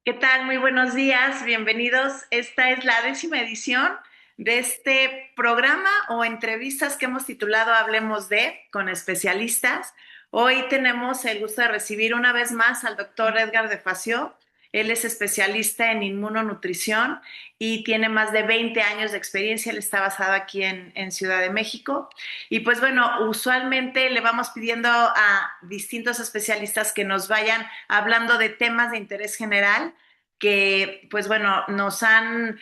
¿Qué tal? Muy buenos días, bienvenidos. Esta es la 10ª edición de este programa o entrevistas que hemos titulado Hablemos de con especialistas. Hoy tenemos el gusto de recibir una vez más al doctor Edgar de Facio. Él es especialista en inmunonutrición y tiene más de 20 años de experiencia. Él está basado aquí en Ciudad de México. Y pues bueno, usualmente le vamos pidiendo a distintos especialistas que nos vayan hablando de temas de interés general que, pues bueno, nos han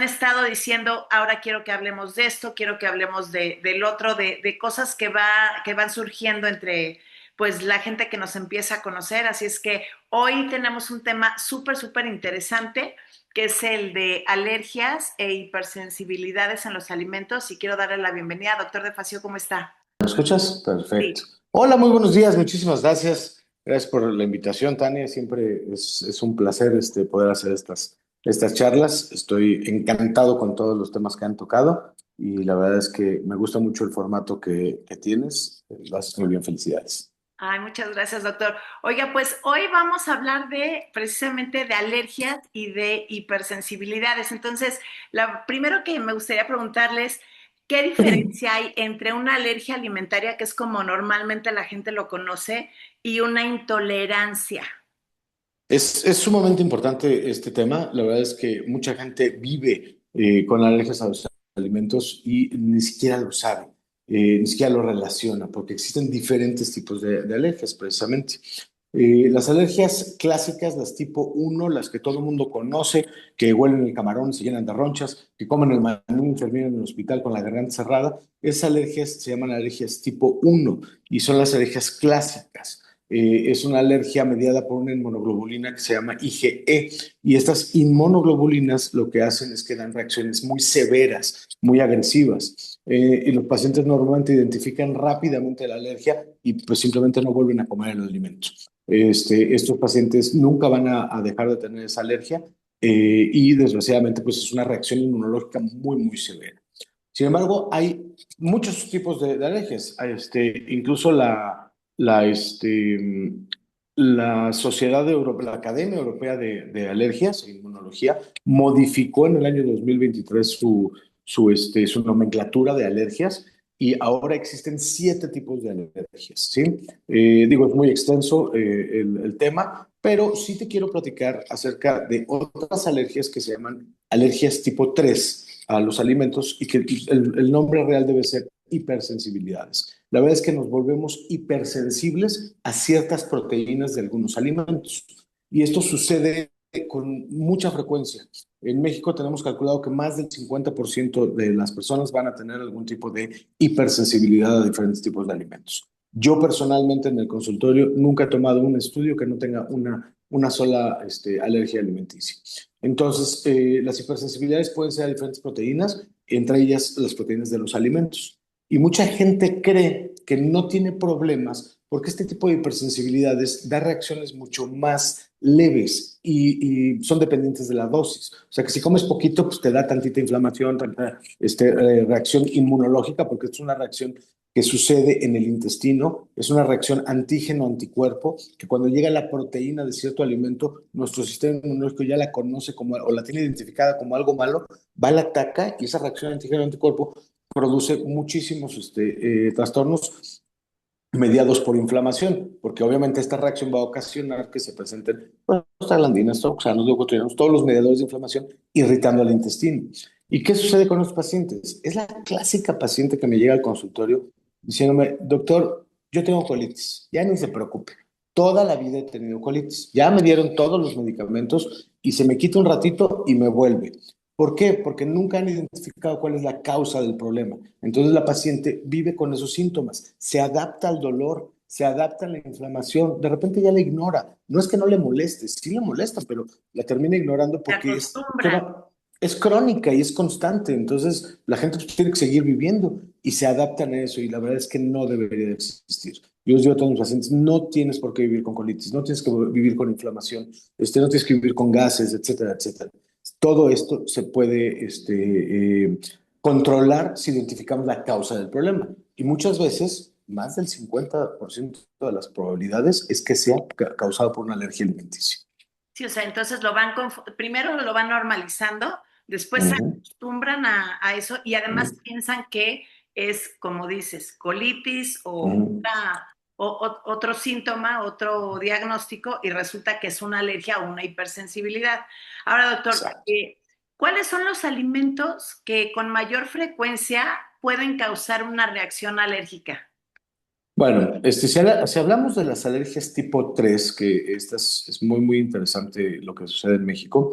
estado diciendo, ahora quiero que hablemos de esto, quiero que hablemos del otro, de cosas que van surgiendo entre, pues, la gente que nos empieza a conocer. Así es que hoy tenemos un tema súper interesante, que es el de alergias e hipersensibilidades en los alimentos. Y quiero darle la bienvenida. Doctor De Facio, ¿cómo está? ¿Me escuchas? Perfecto. Sí. Hola, muy buenos días, muchísimas gracias. Gracias por la invitación, Tania. Siempre es un placer poder hacer estas charlas. Estoy encantado con todos los temas que han tocado y la verdad es que me gusta mucho el formato que tienes. Lo haces muy bien, felicidades. Ay, muchas gracias, doctor. Oiga, pues hoy vamos a hablar de precisamente de alergias y de hipersensibilidades. Entonces, primero que me gustaría preguntarles, ¿qué diferencia hay entre una alergia alimentaria, que es como normalmente la gente lo conoce, y una intolerancia? Es sumamente importante este tema. La verdad es que mucha gente vive con alergias a los alimentos y ni siquiera lo sabe, ni siquiera lo relaciona, porque existen diferentes tipos de alergias, precisamente. Las alergias clásicas, las tipo uno, las que todo el mundo conoce, que huelen el camarón, se llenan de ronchas, que comen el maní y terminan en el hospital con la garganta cerrada, esas alergias se llaman alergias tipo uno y son las alergias clásicas. Es una alergia mediada por una inmunoglobulina que se llama IgE y estas inmunoglobulinas lo que hacen es que dan reacciones muy severas, muy agresivas y los pacientes normalmente identifican rápidamente la alergia y pues simplemente no vuelven a comer el alimento. Estos pacientes nunca van a dejar de tener esa alergia y desgraciadamente pues es una reacción inmunológica muy severa. Sin embargo, hay muchos tipos de alergias. Incluso la Sociedad la Academia Europea de Alergias e Inmunología modificó en el año 2023 su nomenclatura de alergias y ahora existen 7 tipos de alergias, ¿sí? Digo, es muy extenso el tema, pero sí te quiero platicar acerca de otras alergias que se llaman alergias tipo 3 a los alimentos y que el nombre real debe ser hipersensibilidades. La verdad es que nos volvemos hipersensibles a ciertas proteínas de algunos alimentos y esto sucede con mucha frecuencia. En México tenemos calculado que más del 50% de las personas van a tener algún tipo de hipersensibilidad a diferentes tipos de alimentos. Yo personalmente en el consultorio nunca he tomado un estudio que no tenga una sola alergia alimenticia. Entonces, las hipersensibilidades pueden ser a diferentes proteínas, entre ellas las proteínas de los alimentos. Y mucha gente cree que no tiene problemas porque este tipo de hipersensibilidades da reacciones mucho más leves y son dependientes de la dosis. O sea que si comes poquito, pues te da tantita inflamación, tanta reacción inmunológica, porque es una reacción que sucede en el intestino, es una reacción antígeno-anticuerpo, que cuando llega la proteína de cierto alimento, nuestro sistema inmunológico ya la conoce como, o la tiene identificada como algo malo, va, la ataca y esa reacción antígeno-anticuerpo produce muchísimos trastornos mediados por inflamación, porque obviamente esta reacción va a ocasionar que se presenten prostaglandinas, toxanos, leucotrienos, todos los mediadores de inflamación irritando al intestino. ¿Y qué sucede con los pacientes? Es la clásica paciente que me llega al consultorio diciéndome, doctor, yo tengo colitis, ya ni se preocupe, toda la vida he tenido colitis, ya me dieron todos los medicamentos y se me quita un ratito y me vuelve. ¿Por qué? Porque nunca han identificado cuál es la causa del problema. Entonces la paciente vive con esos síntomas, se adapta al dolor, se adapta a la inflamación, de repente ya la ignora. No es que no le moleste, sí le molesta, pero la termina ignorando Se porque acostumbran. es crónica y es constante. Entonces la gente pues, tiene que seguir viviendo y se adaptan a eso y la verdad es que no debería de existir. Yo les digo a todos los pacientes, no tienes por qué vivir con colitis, no tienes que vivir con inflamación, no tienes que vivir con gases, etcétera, etcétera. Todo esto se puede controlar si identificamos la causa del problema. Y muchas veces, más del 50% de las probabilidades es que sea causado por una alergia alimenticia. Sí, o sea, entonces primero lo van normalizando, después se Ujú, acostumbran a eso y además ujú, piensan que es, como dices, colitis ujú. otro síntoma, otro diagnóstico y resulta que es una alergia o una hipersensibilidad. Ahora, doctor, Exacto. ¿cuáles son los alimentos que con mayor frecuencia pueden causar una reacción alérgica? Bueno, si hablamos de las alergias tipo 3, que esta es muy, muy interesante lo que sucede en México,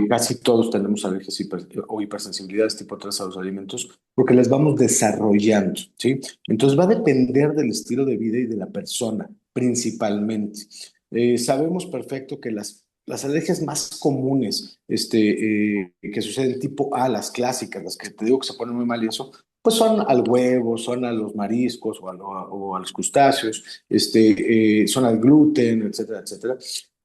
casi todos tenemos alergias o hipersensibilidades tipo 3 a los alimentos, porque las vamos desarrollando, ¿sí? Entonces va a depender del estilo de vida y de la persona, principalmente. Sabemos perfecto que las alergias más comunes que suceden tipo A, las clásicas, las que te digo que se ponen muy mal y eso, pues son al huevo, son a los mariscos o a los crustáceos, son al gluten, etcétera, etcétera.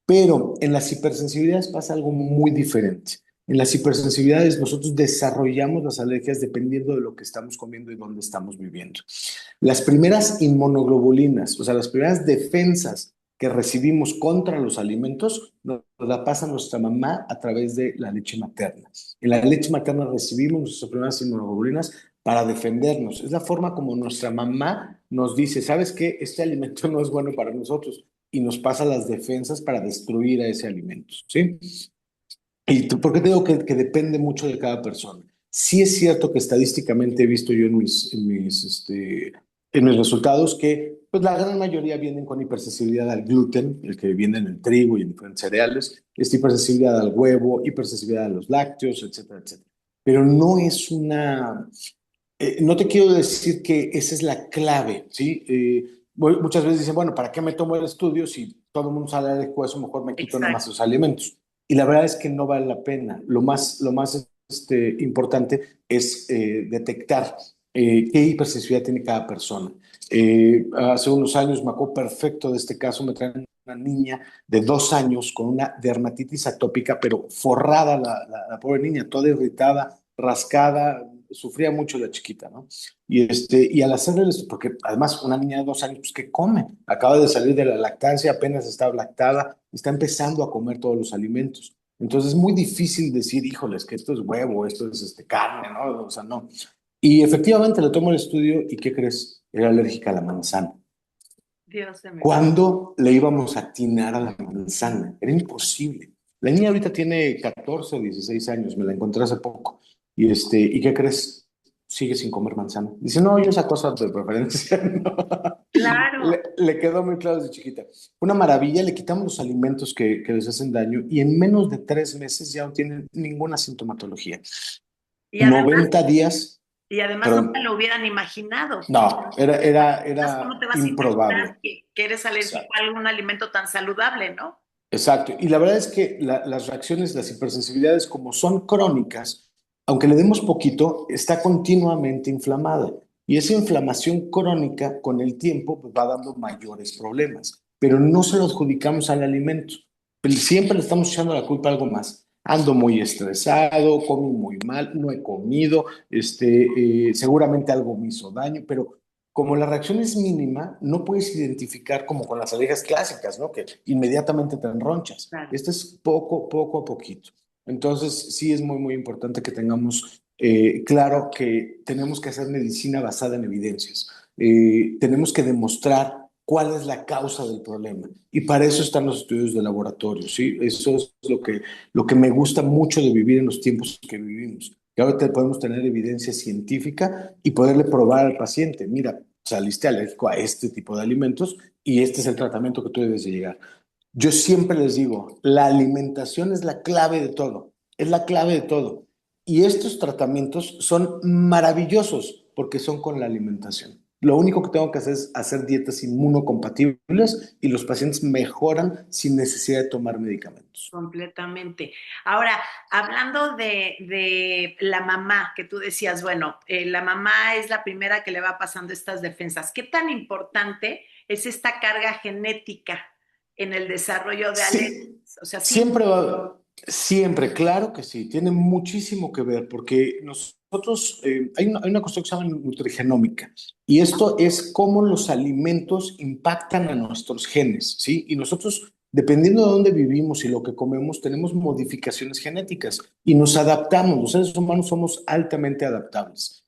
Pero en las hipersensibilidades pasa algo muy diferente. En las hipersensibilidades nosotros desarrollamos las alergias dependiendo de lo que estamos comiendo y dónde estamos viviendo. Las primeras inmunoglobulinas, o sea, las primeras defensas que recibimos contra los alimentos, nos la pasa nuestra mamá a través de la leche materna. En la leche materna recibimos nuestras primeras inmunoglobulinas para defendernos. Es la forma como nuestra mamá nos dice, ¿sabes qué? Este alimento no es bueno para nosotros y nos pasa las defensas para destruir a ese alimento, ¿sí? ¿Por qué te digo que depende mucho de cada persona? Sí es cierto que estadísticamente he visto yo en mis resultados que pues, la gran mayoría vienen con hipersensibilidad al gluten, el que viene en el trigo y en diferentes cereales, hipersensibilidad al huevo, hipersensibilidad a los lácteos, etcétera, etcétera. Pero no es no te quiero decir que esa es la clave, ¿sí? Muchas veces dicen, bueno, ¿para qué me tomo el estudio si todo el mundo sale de eso? Mejor me quito nada más Exacto. los alimentos. Y la verdad es que no vale la pena. Lo más importante es detectar qué hipersensibilidad tiene cada persona. Hace unos años me acuerdo perfecto de este caso, me traen una niña de 2 años con una dermatitis atópica, pero forrada la pobre niña, toda irritada, rascada, sufría mucho la chiquita, ¿no? Y al hacerle esto, porque además una niña de 2 años, pues, ¿qué come? Acaba de salir de la lactancia, apenas está lactada, está empezando a comer todos los alimentos. Entonces es muy difícil decir, híjoles, que esto es huevo, esto es carne, ¿no? O sea, no. Y efectivamente le tomo el estudio y ¿qué crees? Era alérgica a la manzana. Dios de mi vida. ¿Cuándo le íbamos a atinar a la manzana? Era imposible. La niña ahorita tiene 14 o 16 años, me la encontré hace poco. ¿Y qué crees? Sigue sin comer manzana. Dice, no, yo esa cosa de preferencia no. Claro. Le quedó muy claro desde chiquita. Una maravilla, le quitamos los alimentos que les hacen daño y en menos de 3 meses ya no tienen ninguna sintomatología. Y además 90 días, Y además nunca perdón, lo hubieran imaginado. no, Además, ¿cómo te era vas a improbable. imaginar que eres alérgico a algún alimento tan saludable, ¿no? Exacto. Y la verdad es que las reacciones, las hipersensibilidades, como son crónicas, aunque le demos poquito, está continuamente inflamada. Y esa inflamación crónica con el tiempo pues, va dando mayores problemas. Pero no se lo adjudicamos al alimento. Siempre le estamos echando la culpa a algo más. Ando muy estresado, como muy mal, no he comido, seguramente algo me hizo daño, pero como la reacción es mínima, no puedes identificar como con las alergias clásicas, ¿no? Que inmediatamente te enronchas. Claro. Este es poco a poquito. Entonces, sí es muy, muy importante que tengamos claro que tenemos que hacer medicina basada en evidencias. Tenemos que demostrar cuál es la causa del problema. Y para eso están los estudios de laboratorio, ¿sí? Eso es lo que me gusta mucho de vivir en los tiempos que vivimos. Que ahora podemos tener evidencia científica y poderle probar al paciente, mira, saliste alérgico a este tipo de alimentos y este es el tratamiento que tú debes de llegar. Yo siempre les digo, la alimentación es la clave de todo, es la clave de todo. Y estos tratamientos son maravillosos porque son con la alimentación. Lo único que tengo que hacer es hacer dietas inmunocompatibles y los pacientes mejoran sin necesidad de tomar medicamentos. Completamente. Ahora, hablando de la mamá, que tú decías, bueno, la mamá es la primera que le va pasando estas defensas. ¿Qué tan importante es esta carga genética en el desarrollo de alergias? Sí, O sea, sí, siempre, claro que sí, tiene muchísimo que ver porque nosotros, hay una cuestión que se llama nutrigenómica y esto es cómo los alimentos impactan a nuestros genes, ¿sí? Y nosotros dependiendo de dónde vivimos y lo que comemos, tenemos modificaciones genéticas y nos adaptamos. Los seres humanos somos altamente adaptables.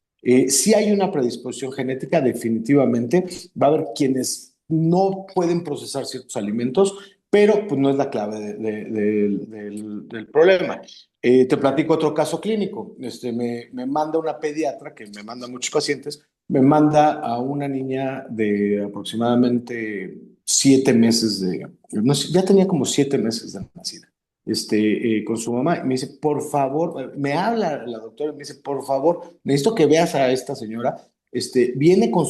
Si hay una predisposición genética, definitivamente va a haber quienes no pueden procesar ciertos alimentos, pero pues no es la clave del problema. Te platico otro caso clínico. Me manda una pediatra que me manda muchos pacientes, me manda a una niña de aproximadamente 7 meses no sé, ya tenía como 7 meses de nacida, con su mamá, y me dice, por favor, me habla la doctora y me dice, por favor, necesito que veas a esta señora,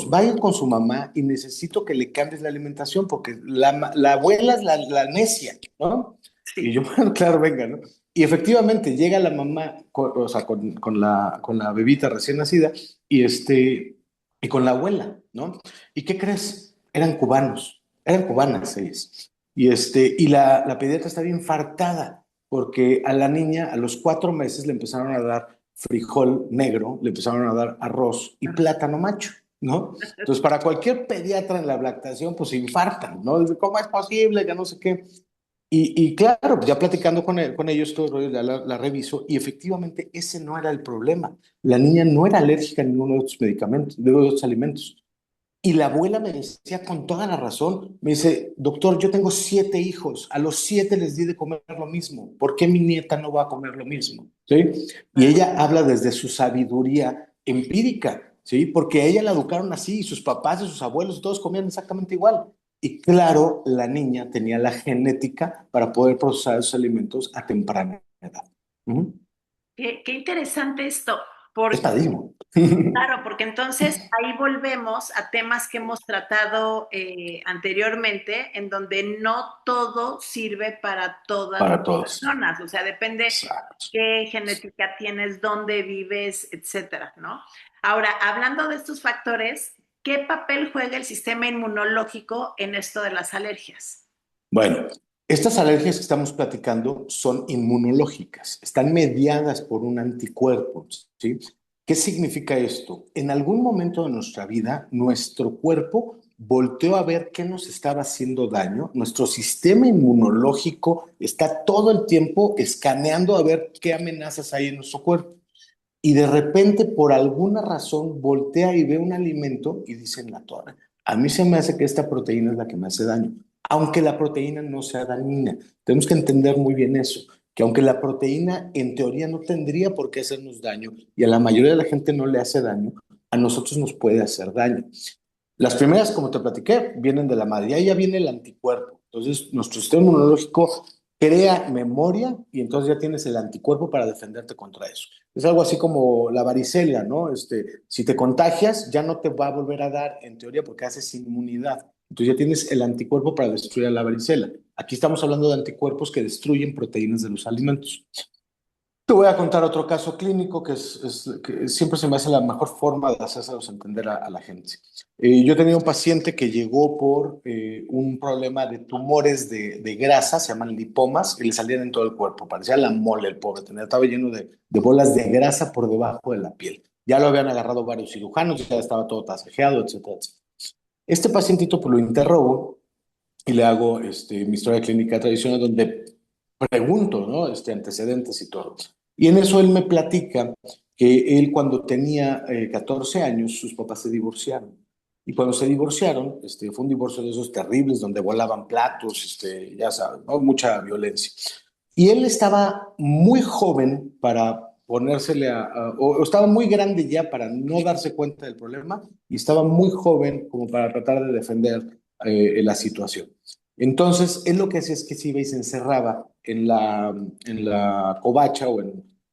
vaya con su mamá y necesito que le cambies la alimentación porque la abuela es la necia, ¿no? Y Sí. yo, bueno, claro, venga, ¿no? Y efectivamente llega la mamá, o sea, con la bebita recién nacida y con la abuela, ¿no? ¿Y qué crees? Eran cubanos, eran cubanas ellas. Y la pediatra estaba infartada porque a la niña a los 4 meses le empezaron a dar frijol negro, le empezaron a dar arroz y plátano macho, ¿no? Entonces, para cualquier pediatra en la lactación, pues se infartan, ¿no? ¿Cómo es posible? Ya no sé qué. Y claro, ya platicando con ellos, todo el rollo, la reviso, y efectivamente ese no era el problema. La niña no era alérgica a ninguno de estos medicamentos, de estos alimentos. Y la abuela me decía con toda la razón, me dice, doctor, yo tengo 7 hijos, a los 7 les di de comer lo mismo, ¿por qué mi nieta no va a comer lo mismo? ¿Sí? Y ella habla desde su sabiduría empírica, ¿sí? Porque a ella la educaron así, y sus papás y sus abuelos, todos comían exactamente igual. Y claro, la niña tenía la genética para poder procesar esos alimentos a temprana edad. Ujú. Qué interesante esto, Es porque padrísimo. claro, porque entonces ahí volvemos a temas que hemos tratado anteriormente, en donde no todo sirve para todas las Para todos. personas, o sea, depende Exacto. qué genética tienes, dónde vives, etcétera, ¿no? Ahora, hablando de estos factores, ¿qué papel juega el sistema inmunológico en esto de las alergias? Bueno, estas alergias que estamos platicando son inmunológicas, están mediadas por un anticuerpo, ¿sí? ¿Qué significa esto? En algún momento de nuestra vida, nuestro cuerpo volteó a ver qué nos estaba haciendo daño, nuestro sistema inmunológico está todo el tiempo escaneando a ver qué amenazas hay en nuestro cuerpo. Y de repente, por alguna razón, voltea y ve un alimento y dice en la torre, a mí se me hace que esta proteína es la que me hace daño, aunque la proteína no sea dañina. Tenemos que entender muy bien eso, que aunque la proteína en teoría no tendría por qué hacernos daño y a la mayoría de la gente no le hace daño, a nosotros nos puede hacer daño. Las primeras, como te platiqué, vienen de la madre y ahí ya viene el anticuerpo. Entonces, nuestro sistema inmunológico crea memoria y entonces ya tienes el anticuerpo para defenderte contra eso. Es algo así como la varicela, ¿no? Si te contagias, ya no te va a volver a dar, en teoría, porque haces inmunidad. Entonces ya tienes el anticuerpo para destruir a la varicela. Aquí estamos hablando de anticuerpos que destruyen proteínas de los alimentos. Te voy a contar otro caso clínico que siempre se me hace la mejor forma de hacérselos entender a la gente. Yo tenía un paciente que llegó por un problema de tumores de grasa, se llaman lipomas, y le salían en todo el cuerpo. Parecía la mole el pobre, estaba lleno de bolas de grasa por debajo de la piel. Ya lo habían agarrado varios cirujanos, ya estaba todo tasajeado, etcétera, etcétera. Este pacientito pues lo interrogo y le hago mi historia clínica tradicional donde pregunto, ¿no? Antecedentes y todo. Y en eso él me platica que él cuando tenía 14 años, sus papás se divorciaron. Y cuando se divorciaron, fue un divorcio de esos terribles donde volaban platos, ya saben, ¿no? Mucha violencia. Y él estaba muy joven para ponérsele o estaba muy grande ya para no darse cuenta del problema y estaba muy joven como para tratar de defender la situación. Entonces, él lo que hacía es que se iba y se encerraba en la covacha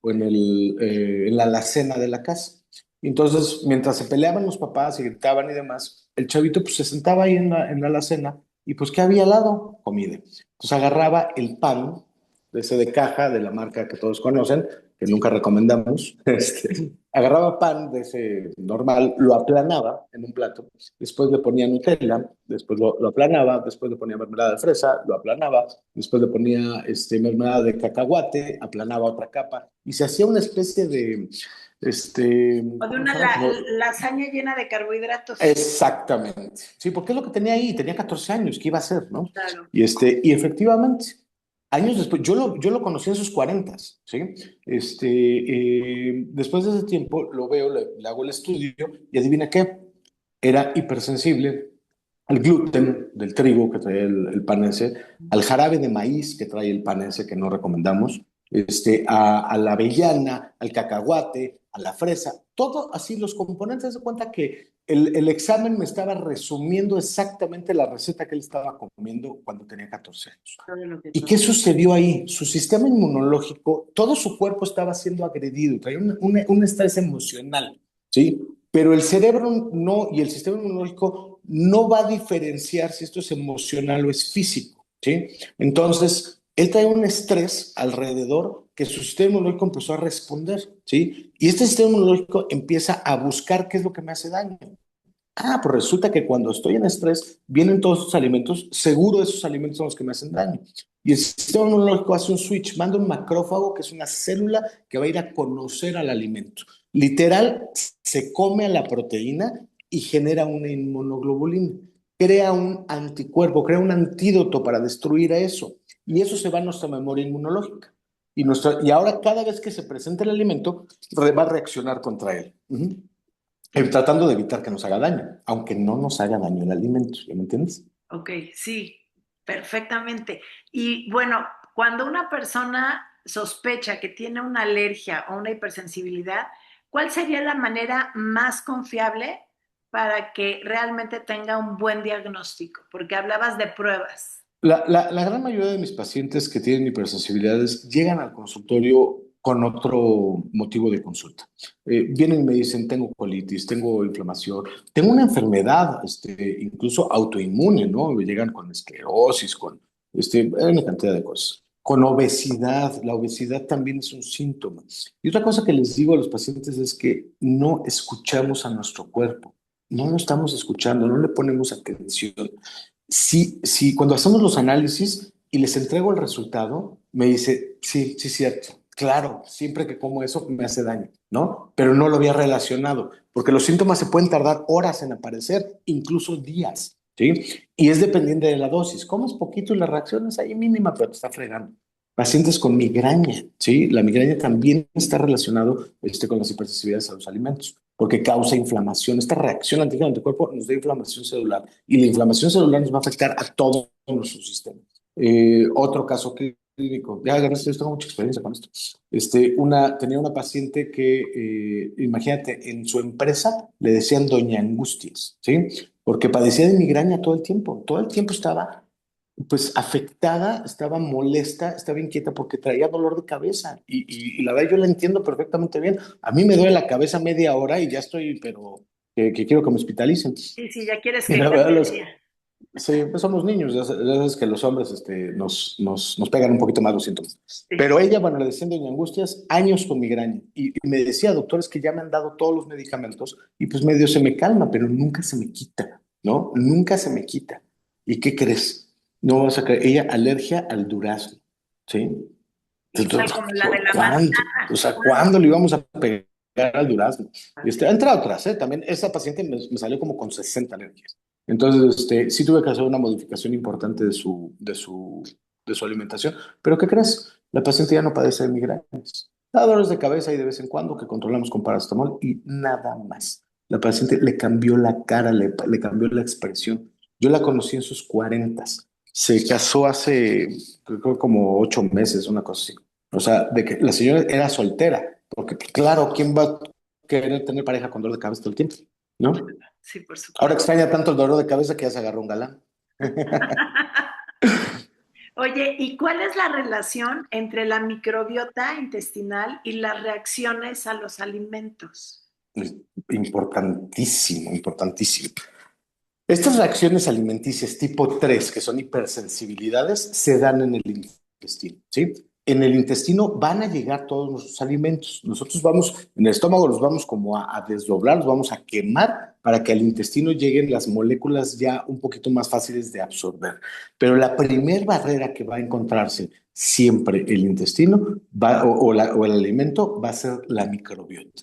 en la alacena de la casa. Entonces, mientras se peleaban los papás y gritaban y demás, el chavito pues se sentaba ahí en la alacena y pues ¿qué había al lado? Comida. Entonces agarraba el pan, de ese de caja, de la marca que todos conocen, que nunca recomendamos, agarraba pan de ese normal, lo aplanaba en un plato, después le ponía Nutella, después lo aplanaba, después le ponía mermelada de fresa, lo aplanaba, después le ponía mermelada de cacahuate, aplanaba otra capa, y se hacía una especie O de una lasaña llena de carbohidratos. Exactamente. Sí, porque es lo que tenía ahí. Tenía 14 años. ¿Qué iba a hacer, no? Claro. Y efectivamente, años después, yo lo conocí en sus 40, ¿sí? Después de ese tiempo lo veo, le hago el estudio y adivina qué. Era hipersensible al gluten del trigo que trae el panense, al jarabe de maíz que trae el panense que no recomendamos, a la avellana, al cacahuate, a la fresa, todo así, los componentes. De cuenta que el examen me estaba resumiendo exactamente la receta que él estaba comiendo cuando tenía 14 años. Todo lo que ¿Y tú. qué sucedió ahí? Su sistema inmunológico, todo su cuerpo estaba siendo agredido, traía un estrés emocional, ¿sí? Pero el cerebro no, y el sistema inmunológico no va a diferenciar si esto es emocional o es físico, ¿sí? Entonces, él trae un estrés alrededor que su sistema inmunológico empezó a responder, ¿sí? Y este sistema inmunológico empieza a buscar qué es lo que me hace daño. Ah, pues resulta que cuando estoy en estrés, vienen todos esos alimentos, seguro esos alimentos son los que me hacen daño. Y el sistema inmunológico hace un switch, manda un macrófago, que es una célula que va a ir a conocer al alimento. Literal, se come a la proteína y genera una inmunoglobulina. Crea un anticuerpo, crea un antídoto para destruir a eso. Y eso se va a nuestra memoria inmunológica. Y ahora cada vez que se presenta el alimento, va a reaccionar contra él. Tratando de evitar que nos haga daño, aunque no nos haga daño el alimento, ¿ya me entiendes? Ok, sí, perfectamente. Y bueno, cuando una persona sospecha que tiene una alergia o una hipersensibilidad, ¿cuál sería la manera más confiable para que realmente tenga un buen diagnóstico? Porque hablabas de pruebas. La gran mayoría de mis pacientes que tienen hipersensibilidades llegan al consultorio con otro motivo de consulta. Vienen y me dicen, tengo colitis, tengo inflamación, tengo una enfermedad, incluso autoinmune, ¿no? Me llegan con esclerosis, hay una cantidad de cosas. Con obesidad, la obesidad también es un síntoma. Y otra cosa que les digo a los pacientes es que no escuchamos a nuestro cuerpo, no lo estamos escuchando, no le ponemos atención. Sí, cuando hacemos los análisis y les entrego el resultado, me dice, sí, sí, cierto, claro, siempre que como eso me hace daño, ¿no? Pero no lo había relacionado, porque los síntomas se pueden tardar horas en aparecer, incluso días, ¿sí? Y es dependiente de la dosis. Comes poquito y la reacción es ahí mínima, pero te está fregando. Pacientes con migraña, ¿sí? La migraña también está relacionado con las hipersensibilidades a los alimentos, porque causa inflamación. Esta reacción antigena del cuerpo nos da inflamación celular y la inflamación celular nos va a afectar a todo nuestro sistema. Otro caso clínico, ya gracias, yo tengo mucha experiencia con esto. Tenía una paciente que, imagínate, en su empresa le decían Doña Angustias, ¿sí? Porque padecía de migraña todo el tiempo estaba pues afectada, estaba molesta, estaba inquieta porque traía dolor de cabeza y la verdad yo la entiendo perfectamente bien. A mí me duele la cabeza media hora y ya estoy, pero que quiero que me hospitalicen. Sí, sí, ya quieres Y que la verdad, cambie. sí, pues somos niños, ya sabes que los hombres nos pegan un poquito más los síntomas. Sí. Pero ella, bueno, le decían doña Angustias, años con migraña. Y me decía, doctores, que ya me han dado todos los medicamentos y pues medio se me calma, pero nunca se me quita, ¿no? Nunca se me quita. ¿Y qué crees? No vas a creer, ella alergia al durazno, ¿sí? Igual como la de la ¿Cuándo? O manzana. sea, ¿cuándo le íbamos a pegar al durazno? Entre otras, ¿eh? También esa paciente me salió como con 60 alergias. Entonces, sí tuve que hacer una modificación importante de su alimentación. Pero ¿qué crees? La paciente ya no padece de migrañas. Da dolores de cabeza y de vez en cuando que controlamos con paracetamol y nada más. La paciente le cambió la cara, le cambió la expresión. Yo la conocí en sus 40. Se casó hace, creo, como 8 meses, una cosa así. O sea, de que la señora era soltera, porque pues, claro, ¿quién va a querer tener pareja con dolor de cabeza todo el tiempo? ¿No? Sí, por Ahora supuesto. extraña tanto el dolor de cabeza que ya se agarró un galán. Oye, ¿y cuál es la relación entre la microbiota intestinal y las reacciones a los alimentos? Importantísimo, importantísimo. Estas reacciones alimenticias tipo 3, que son hipersensibilidades, se dan en el intestino, ¿sí? En el intestino van a llegar todos nuestros alimentos. Nosotros vamos, en el estómago los vamos como a desdoblar, los vamos a quemar para que al intestino lleguen las moléculas ya un poquito más fáciles de absorber. Pero la primer barrera que va a encontrarse siempre el intestino o el alimento va a ser la microbiota.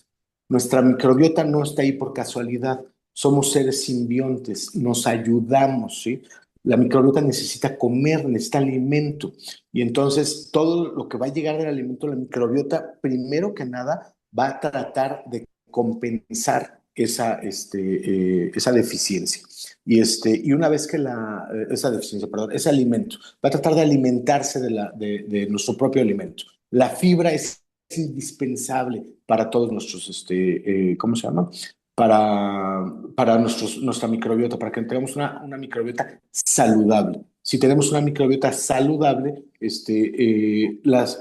Nuestra microbiota no está ahí por casualidad. Somos seres simbiontes, nos ayudamos, ¿sí? La microbiota necesita comer, necesita alimento. Y entonces todo lo que va a llegar del alimento, la microbiota, primero que nada, va a tratar de compensar esa deficiencia. Y una vez que esa deficiencia, perdón, ese alimento, va a tratar de alimentarse de nuestro propio alimento. La fibra es indispensable para todos nuestros, ¿cómo se llama? Para nuestra microbiota, para que tengamos una microbiota saludable. Si tenemos una microbiota saludable,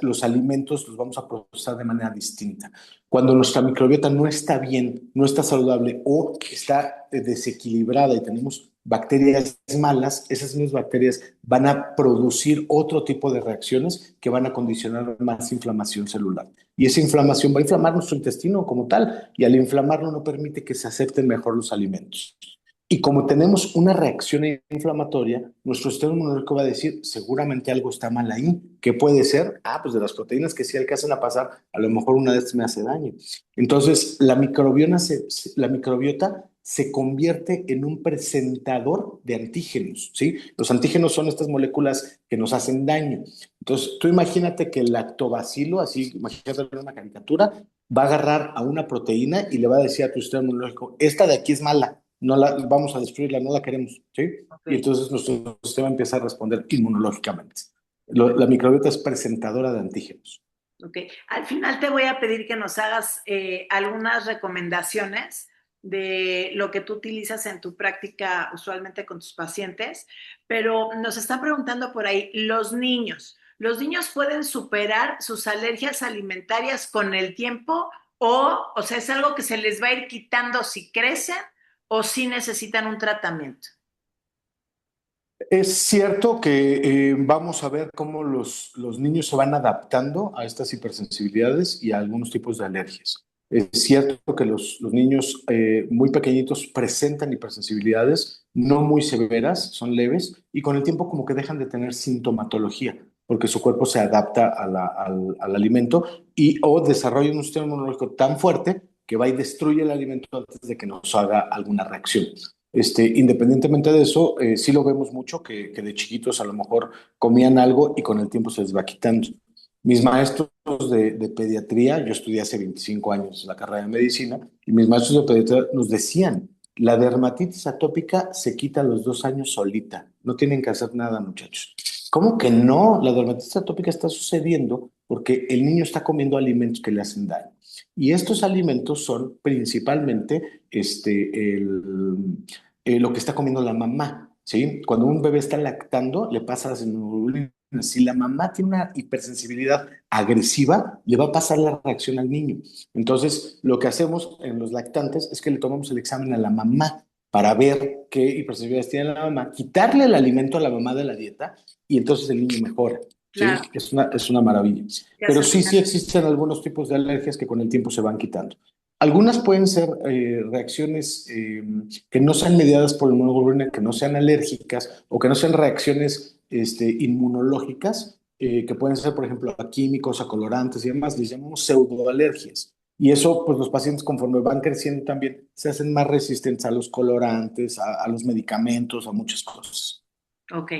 los alimentos los vamos a procesar de manera distinta. Cuando nuestra microbiota no está bien, no está saludable o está desequilibrada y tenemos bacterias malas, esas mismas bacterias van a producir otro tipo de reacciones que van a condicionar más inflamación celular. Y esa inflamación va a inflamar nuestro intestino como tal, y al inflamarlo no permite que se acepten mejor los alimentos. Y como tenemos una reacción inflamatoria, nuestro sistema inmunológico va a decir, seguramente algo está mal ahí. ¿Qué puede ser? Pues de las proteínas que sí alcanzan a pasar, a lo mejor una de estas me hace daño. Entonces, la microbiota se convierte en un presentador de antígenos, ¿sí? Los antígenos son estas moléculas que nos hacen daño. Entonces, tú imagínate que el lactobacilo, así, imagínate en una caricatura, va a agarrar a una proteína y le va a decir a tu sistema inmunológico, esta de aquí es mala, no la vamos a destruirla, no la queremos, ¿sí? Y Ok. entonces nuestro sistema empieza a responder inmunológicamente. La microbiota es presentadora de antígenos. Ok, al final te voy a pedir que nos hagas algunas recomendaciones de lo que tú utilizas en tu práctica usualmente con tus pacientes, pero nos están preguntando por ahí, ¿los niños pueden superar sus alergias alimentarias con el tiempo o sea, es algo que se les va a ir quitando si crecen o si necesitan un tratamiento? Es cierto que vamos a ver cómo los niños se van adaptando a estas hipersensibilidades y a algunos tipos de alergias. Es cierto que los niños muy pequeñitos presentan hipersensibilidades no muy severas, son leves, y con el tiempo como que dejan de tener sintomatología, porque su cuerpo se adapta al alimento y o desarrolla un sistema inmunológico tan fuerte que va y destruye el alimento antes de que nos haga alguna reacción. Independientemente de eso, sí lo vemos mucho que de chiquitos a lo mejor comían algo y con el tiempo se les va quitando. Mis maestros de pediatría, yo estudié hace 25 años la carrera de medicina, y mis maestros de pediatría nos decían, la dermatitis atópica se quita a los 2 años solita, no tienen que hacer nada, muchachos. ¿Cómo que no? La dermatitis atópica está sucediendo porque el niño está comiendo alimentos que le hacen daño. Y estos alimentos son principalmente lo que está comiendo la mamá, ¿sí? Cuando un bebé está lactando, le pasa las inmunoglobulina. Si la mamá tiene una hipersensibilidad agresiva, le va a pasar la reacción al niño. Entonces, lo que hacemos en los lactantes es que le tomamos el examen a la mamá para ver qué hipersensibilidad tiene la mamá, quitarle el alimento a la mamá de la dieta y entonces el niño mejora. ¿Sí? Claro, Es una maravilla. ya Pero se sí existen algunos tipos de alergias que con el tiempo se van quitando. Algunas pueden ser reacciones que no sean mediadas por la inmunoglobulina, que no sean alérgicas o que no sean reacciones inmunológicas, que pueden ser, por ejemplo, a químicos, a colorantes y demás, les llamamos pseudoalergias. Y eso, pues los pacientes conforme van creciendo también se hacen más resistentes a los colorantes, a los medicamentos, a muchas cosas. Ok.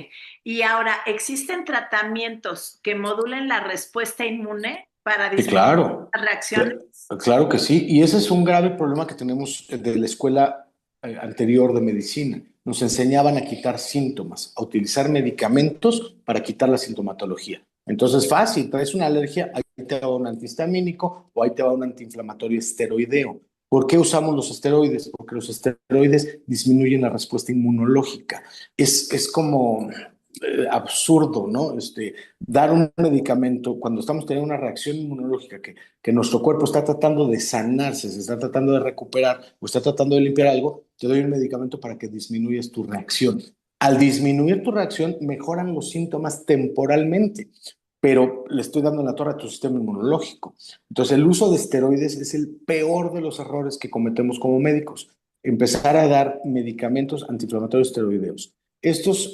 Y ahora, ¿existen tratamientos que modulen la respuesta inmune para Sí, disminuir claro, las reacciones? claro que sí. Y ese es un grave problema que tenemos de la escuela anterior de medicina. Nos enseñaban a quitar síntomas, a utilizar medicamentos para quitar la sintomatología. Entonces, fácil, traes una alergia, ahí te va un antihistamínico o ahí te va un antiinflamatorio esteroideo. ¿Por qué usamos los esteroides? Porque los esteroides disminuyen la respuesta inmunológica. Es como absurdo, ¿no? Dar un medicamento cuando estamos teniendo una reacción inmunológica que nuestro cuerpo está tratando de sanarse, se está tratando de recuperar o está tratando de limpiar algo, te doy un medicamento para que disminuyas tu reacción. Al disminuir tu reacción, mejoran los síntomas temporalmente, pero le estoy dando la torre a tu sistema inmunológico. Entonces, el uso de esteroides es el peor de los errores que cometemos como médicos. Empezar a dar medicamentos antiinflamatorios esteroideos. Estos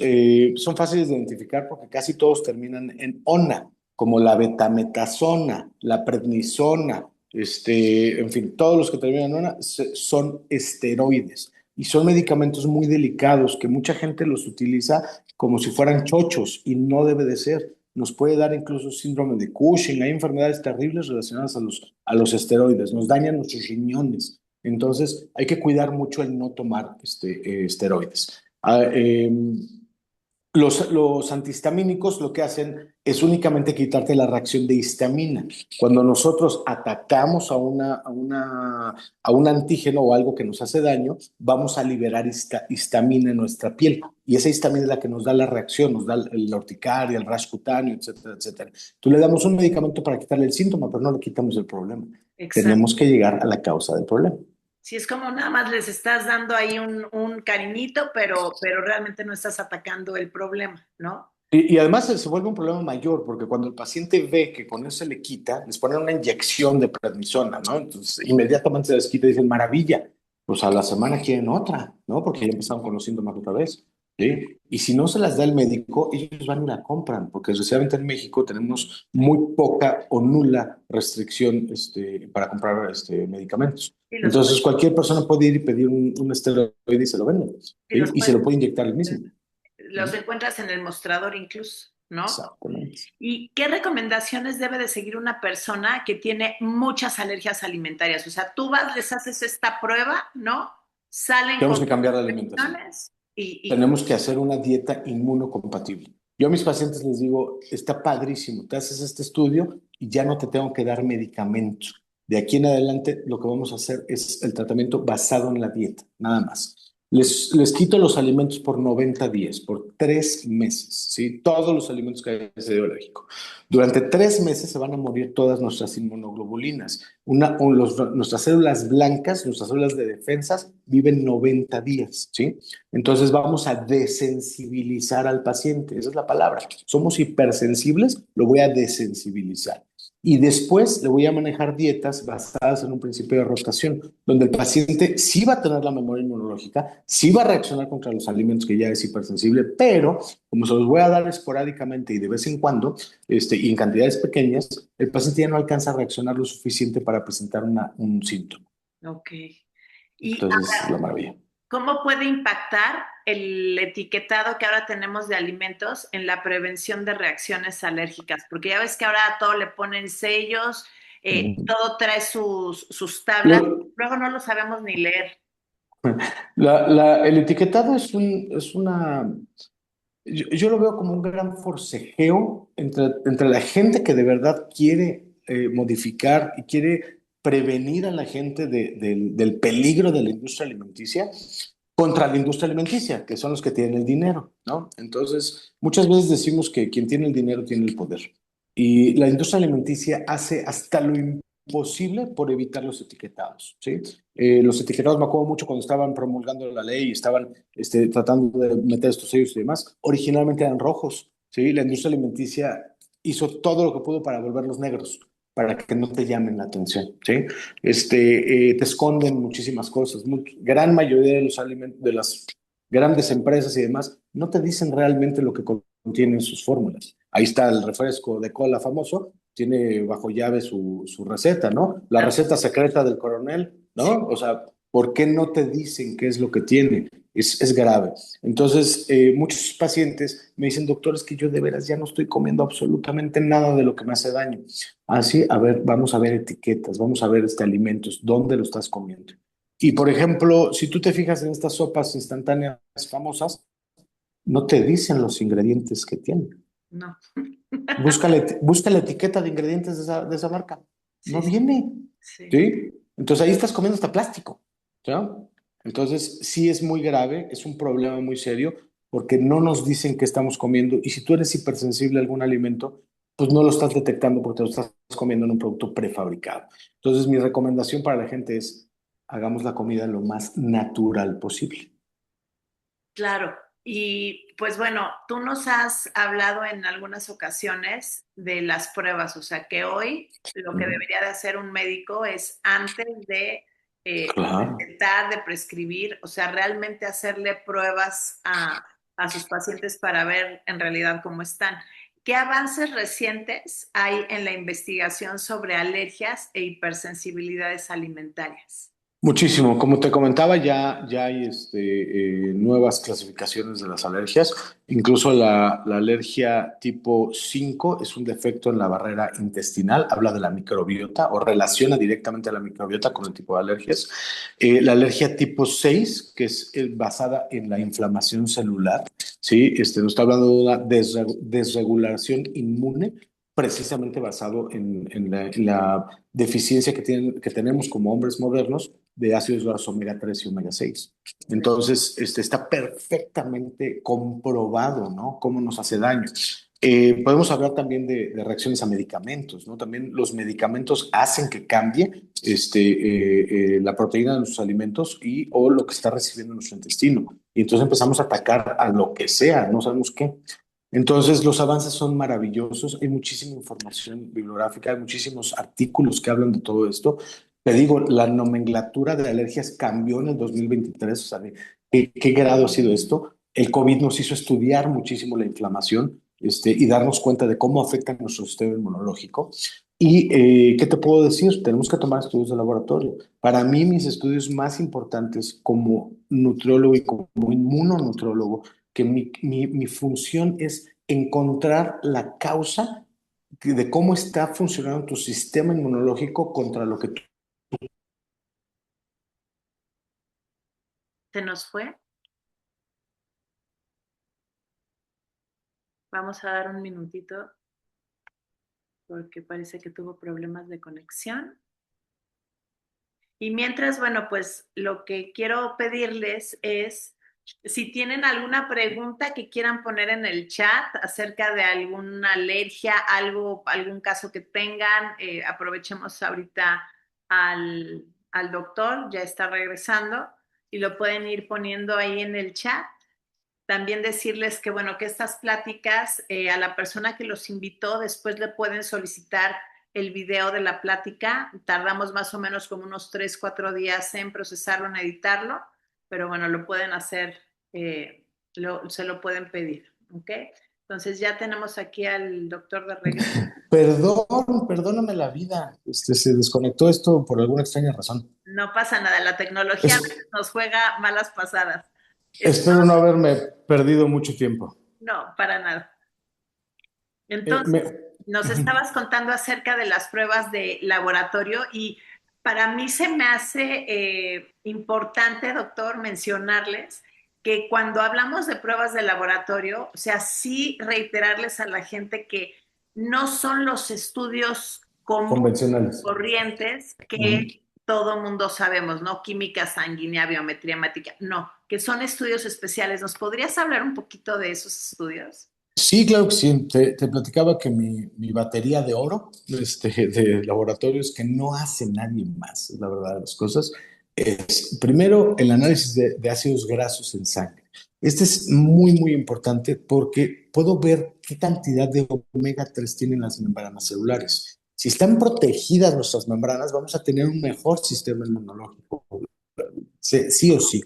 son fáciles de identificar porque casi todos terminan en ONA, como la betametasona, la prednisona, en fin, todos los que terminan en una son esteroides y son medicamentos muy delicados que mucha gente los utiliza como si fueran chochos y no debe de ser. Nos puede dar incluso síndrome de Cushing, hay enfermedades terribles relacionadas a los esteroides, nos dañan nuestros riñones. Entonces, hay que cuidar mucho el no tomar esteroides. Los antihistamínicos lo que hacen es únicamente quitarte la reacción de histamina. Cuando nosotros atacamos a un antígeno o algo que nos hace daño, vamos a liberar histamina en nuestra piel. Y esa histamina es la que nos da la reacción, nos da la urticaria, el rash cutáneo, etcétera, etcétera. Tú le damos un medicamento para quitarle el síntoma, pero no le quitamos el problema. Exacto. Tenemos que llegar a la causa del problema. Si es como nada más les estás dando ahí un cariñito, pero realmente no estás atacando el problema, ¿no? Y además se vuelve un problema mayor, porque cuando el paciente ve que con eso se le quita, les ponen una inyección de prednisona, ¿no? Entonces, inmediatamente se les quita y dicen, maravilla, pues a la semana quieren otra, ¿no? Porque ya empezaron con los síntomas otra vez, ¿sí? Y si no se las da el médico, ellos van y la compran, porque desgraciadamente en México tenemos muy poca o nula restricción para comprar medicamentos. Y los, Entonces, cualquier persona puede ir y pedir un esteroide y se lo venden, y los, ¿sí? Y se lo puede inyectar el mismo. los encuentras en el mostrador incluso, ¿no? Exactamente. ¿Y qué recomendaciones debe de seguir una persona que tiene muchas alergias alimentarias? O sea, tú vas, les haces esta prueba, ¿no? Salen Tenemos con que cambiar la alimentación. infecciones y Tenemos que hacer una dieta inmunocompatible. Yo a mis pacientes les digo, está padrísimo, te haces este estudio y ya no te tengo que dar medicamentos. De aquí en adelante lo que vamos a hacer es el tratamiento basado en la dieta, nada más. Les quito los alimentos por 90 días, por 3 meses, ¿sí? Todos los alimentos que hay en ese biológico. Durante 3 meses se van a morir todas nuestras inmunoglobulinas. Nuestras células blancas, nuestras células de defensas, viven 90 días, ¿sí? Entonces vamos a desensibilizar al paciente, esa es la palabra. Somos hipersensibles, lo voy a desensibilizar. Y después le voy a manejar dietas basadas en un principio de rotación, donde el paciente sí va a tener la memoria inmunológica, sí va a reaccionar contra los alimentos que ya es hipersensible, pero como se los voy a dar esporádicamente y de vez en cuando, y en cantidades pequeñas, el paciente ya no alcanza a reaccionar lo suficiente para presentar un síntoma. ok. Y Entonces, es la maravilla. ¿cómo puede impactar el etiquetado que ahora tenemos de alimentos en la prevención de reacciones alérgicas? Porque ya ves que ahora a todo le ponen sellos, todo trae sus tablas, Lo, luego no lo sabemos ni leer. el etiquetado yo lo veo como un gran forcejeo entre la gente que de verdad quiere modificar y quiere prevenir a la gente del peligro de la industria alimenticia contra la industria alimenticia, que son los que tienen el dinero, ¿no? Entonces, muchas veces decimos que quien tiene el dinero tiene el poder. Y la industria alimenticia hace hasta lo imposible por evitar los etiquetados, ¿sí? Los etiquetados me acuerdo mucho cuando estaban promulgando la ley y estaban tratando de meter estos sellos y demás. Originalmente eran rojos, ¿sí? La industria alimenticia hizo todo lo que pudo para volverlos negros, para que no te llamen la atención, ¿sí? Te esconden muchísimas cosas. Gran mayoría de los alimentos, de las grandes empresas y demás, no te dicen realmente lo que contienen sus fórmulas. Ahí está el refresco de cola famoso, tiene bajo llave su receta, ¿no? La receta secreta del coronel, ¿no? O sea, ¿por qué no te dicen qué es lo que tiene? Es grave. Entonces, muchos pacientes me dicen, doctor, es que yo de veras ya no estoy comiendo absolutamente nada de lo que me hace daño. Así, a ver, vamos a ver etiquetas, vamos a ver alimentos, dónde lo estás comiendo. Y, por ejemplo, si tú te fijas en estas sopas instantáneas famosas, no te dicen los ingredientes que tienen. No. Busca la etiqueta de ingredientes de esa marca. Sí, No viene, sí. ¿sí? Entonces ahí estás comiendo hasta plástico, ¿ya? Entonces sí es muy grave, es un problema muy serio, porque no nos dicen qué estamos comiendo y si tú eres hipersensible a algún alimento, pues no lo estás detectando porque lo estás comiendo en un producto prefabricado. Entonces mi recomendación para la gente es, hagamos la comida lo más natural posible. Claro, y pues bueno, tú nos has hablado en algunas ocasiones de las pruebas, o sea que hoy lo que Ujú. debería de hacer un médico es antes de Claro. recetar, de prescribir, o sea, realmente hacerle pruebas a sus pacientes para ver en realidad cómo están. ¿Qué avances recientes hay en la investigación sobre alergias e hipersensibilidades alimentarias? Muchísimo. Como te comentaba, ya hay nuevas clasificaciones de las alergias. Incluso la alergia tipo 5 es un defecto en la barrera intestinal. Habla de la microbiota o relaciona directamente a la microbiota con el tipo de alergias. La alergia tipo 6, que es basada en la inflamación celular, ¿sí? Nos está hablando de una desregulación inmune precisamente basado en la deficiencia que tenemos como hombres modernos de ácidos grasos omega 3 y omega 6. Entonces, está perfectamente comprobado, ¿no? Cómo nos hace daño. Podemos hablar también de reacciones a medicamentos, ¿no? También los medicamentos hacen que cambie la proteína de nuestros alimentos o lo que está recibiendo nuestro intestino. Y entonces empezamos a atacar a lo que sea, no sabemos qué. Entonces, los avances son maravillosos, hay muchísima información bibliográfica, hay muchísimos artículos que hablan de todo esto. Te digo, la nomenclatura de alergias cambió en el 2023, o sea, ¿qué grado ha sido esto? El COVID nos hizo estudiar muchísimo la inflamación, y darnos cuenta de cómo afecta nuestro sistema inmunológico. Y, ¿qué te puedo decir? Tenemos que tomar estudios de laboratorio. Para mí, mis estudios más importantes como nutriólogo y como inmunonutrólogo, que mi función es encontrar la causa de cómo está funcionando tu sistema inmunológico contra lo que tú... ¿Se nos fue? Vamos a dar un minutito porque parece que tuvo problemas de conexión. Y mientras, bueno, pues lo que quiero pedirles es si tienen alguna pregunta que quieran poner en el chat acerca de alguna alergia, algún caso que tengan, aprovechemos ahorita al doctor, ya está regresando y lo pueden ir poniendo ahí en el chat. También decirles que, bueno, que estas pláticas a la persona que los invitó después le pueden solicitar el video de la plática. Tardamos más o menos como unos 3, 4 días en procesarlo, en editarlo, pero bueno, lo pueden hacer, se lo pueden pedir, ¿ok? Entonces ya tenemos aquí al doctor de regreso. Perdóname la vida. Se desconectó esto por alguna extraña razón. No pasa nada, la tecnología a veces Es- nos juega malas pasadas. Espero no haberme perdido mucho tiempo. No, para nada. Eh, Entonces, me- nos estabas contando acerca de las pruebas de laboratorio y para mí se me hace importante, doctor, mencionarles que cuando hablamos de pruebas de laboratorio, o sea, sí reiterarles a la gente que no son los estudios comunes, Convencionales. corrientes Ujú. que todo mundo sabemos, ¿no? Química sanguínea, biometría hemática, no, que son estudios especiales. ¿Nos podrías hablar un poquito de esos estudios? Sí, claro que sí. Te platicaba que mi batería de oro de laboratorios que no hace nadie más, es la verdad de las cosas, es primero el análisis de ácidos grasos en sangre. Este es muy, muy importante porque puedo ver qué cantidad de omega 3 tienen las membranas celulares. Si están protegidas nuestras membranas, vamos a tener un mejor sistema inmunológico, sí, sí o sí.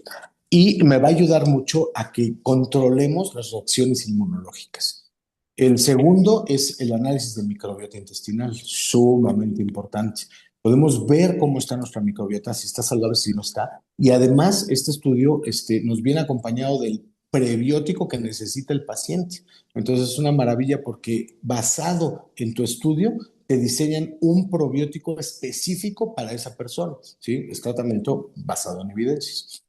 Y me va a ayudar mucho a que controlemos las reacciones inmunológicas. El segundo es el análisis de microbiota intestinal, sumamente importante. Podemos ver cómo está nuestra microbiota, si está saludable, si no está. Y además, este estudio nos viene acompañado del prebiótico que necesita el paciente. Entonces, es una maravilla porque basado en tu estudio, te diseñan un probiótico específico para esa persona, ¿sí? Es tratamiento basado en evidencias.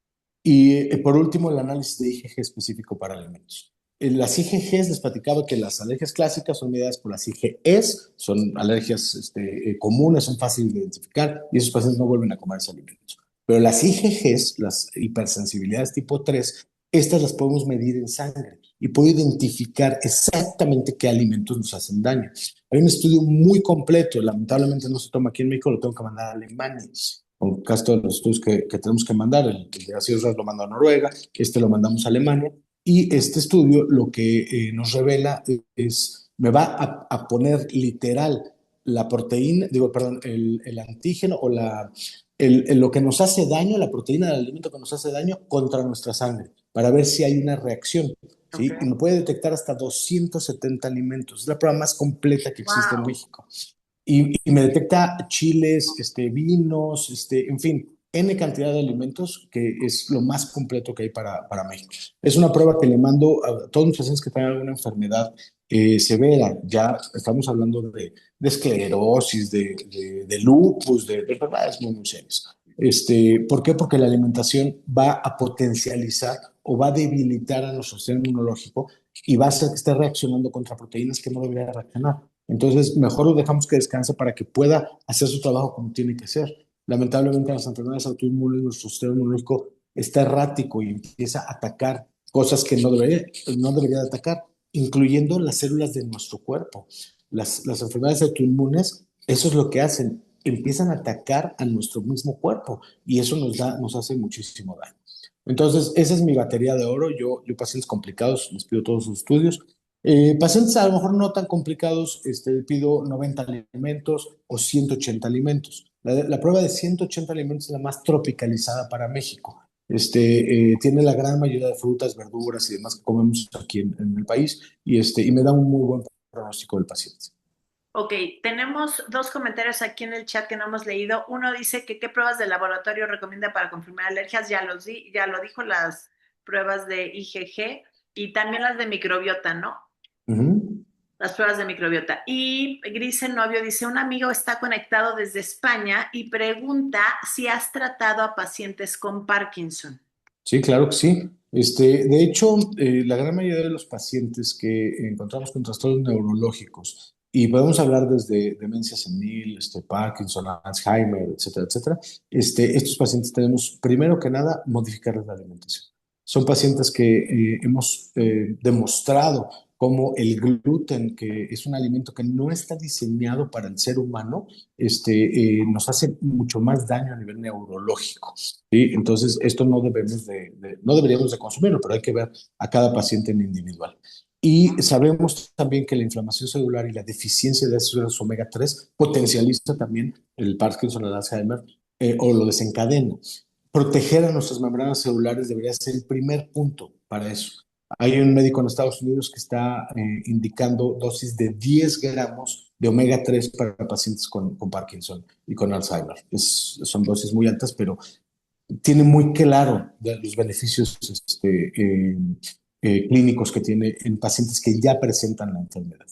Y por último, el análisis de IgG específico para alimentos. En las IgGs les platicaba que las alergias clásicas son mediadas por las IgEs, son alergias comunes, son fáciles de identificar y esos pacientes no vuelven a comer esos alimentos. Pero las IgGs, las hipersensibilidades tipo 3, estas las podemos medir en sangre y puedo identificar exactamente qué alimentos nos hacen daño. Hay un estudio muy completo, lamentablemente no se toma aquí en México, lo tengo que mandar a Alemania. Con casi todos los estudios que tenemos que mandar, el de ácidos grasos lo mando a Noruega, lo mandamos a Alemania, y este estudio lo que nos revela me va a poner literal la proteína, digo, perdón, el antígeno lo que nos hace daño, la proteína del alimento que nos hace daño contra nuestra sangre, para ver si hay una reacción, Ok. ¿sí? Y me puede detectar hasta 270 alimentos. Es la prueba más completa que existe en Wow. México. Y me detecta chiles, vinos, en fin, N cantidad de alimentos, que es lo más completo que hay para México. Es una prueba que le mando a todos los pacientes que tengan alguna enfermedad severa. Ya estamos hablando de esclerosis, de lupus, de enfermedades muy, muy serias. ¿Por qué? Porque la alimentación va a potencializar o va a debilitar a nuestro sistema inmunológico y va a hacer que esté reaccionando contra proteínas que no debería reaccionar. Entonces, mejor lo dejamos que descanse para que pueda hacer su trabajo como tiene que ser. Lamentablemente, en las enfermedades autoinmunes, nuestro sistema inmunológico está errático y empieza a atacar cosas que no debería de atacar, incluyendo las células de nuestro cuerpo. Las enfermedades autoinmunes, eso es lo que hacen, empiezan a atacar a nuestro mismo cuerpo y eso nos hace muchísimo daño. Entonces, esa es mi batería de oro. Yo pacientes complicados, les pido todos sus estudios. Pacientes a lo mejor no tan complicados, pido 90 alimentos o 180 alimentos. La prueba de 180 alimentos es la más tropicalizada para México. Tiene la gran mayoría de frutas, verduras y demás que comemos aquí en el país y me da un muy buen pronóstico del paciente. Ok, tenemos dos comentarios aquí en el chat que no hemos leído. Uno dice que qué pruebas de laboratorio recomienda para confirmar alergias. Ya lo dijo, las pruebas de IgG y también las de microbiota, ¿no? Ujú. Las pruebas de microbiota. Y Grise Novio dice, un amigo está conectado desde España y pregunta si has tratado a pacientes con Parkinson. Sí, claro que sí. De hecho, la gran mayoría de los pacientes que encontramos con trastornos neurológicos, y podemos hablar desde demencia senil, Parkinson, Alzheimer, etcétera, etcétera, estos pacientes tenemos, primero que nada, modificarles la alimentación. Son pacientes que hemos demostrado cómo el gluten, que es un alimento que no está diseñado para el ser humano, nos hace mucho más daño a nivel neurológico. ¿Sí? Entonces, esto no deberíamos de consumirlo, pero hay que ver a cada paciente en individual. Y sabemos también que la inflamación celular y la deficiencia de ácidos omega 3 potencializa también el Parkinson, el Alzheimer, o lo desencadena. Proteger a nuestras membranas celulares debería ser el primer punto para eso. Hay un médico en Estados Unidos que está indicando dosis de 10 gramos de omega 3 para pacientes con Parkinson y con Alzheimer. Son dosis muy altas, pero tiene muy claro los beneficios clínicos que tiene en pacientes que ya presentan la enfermedad.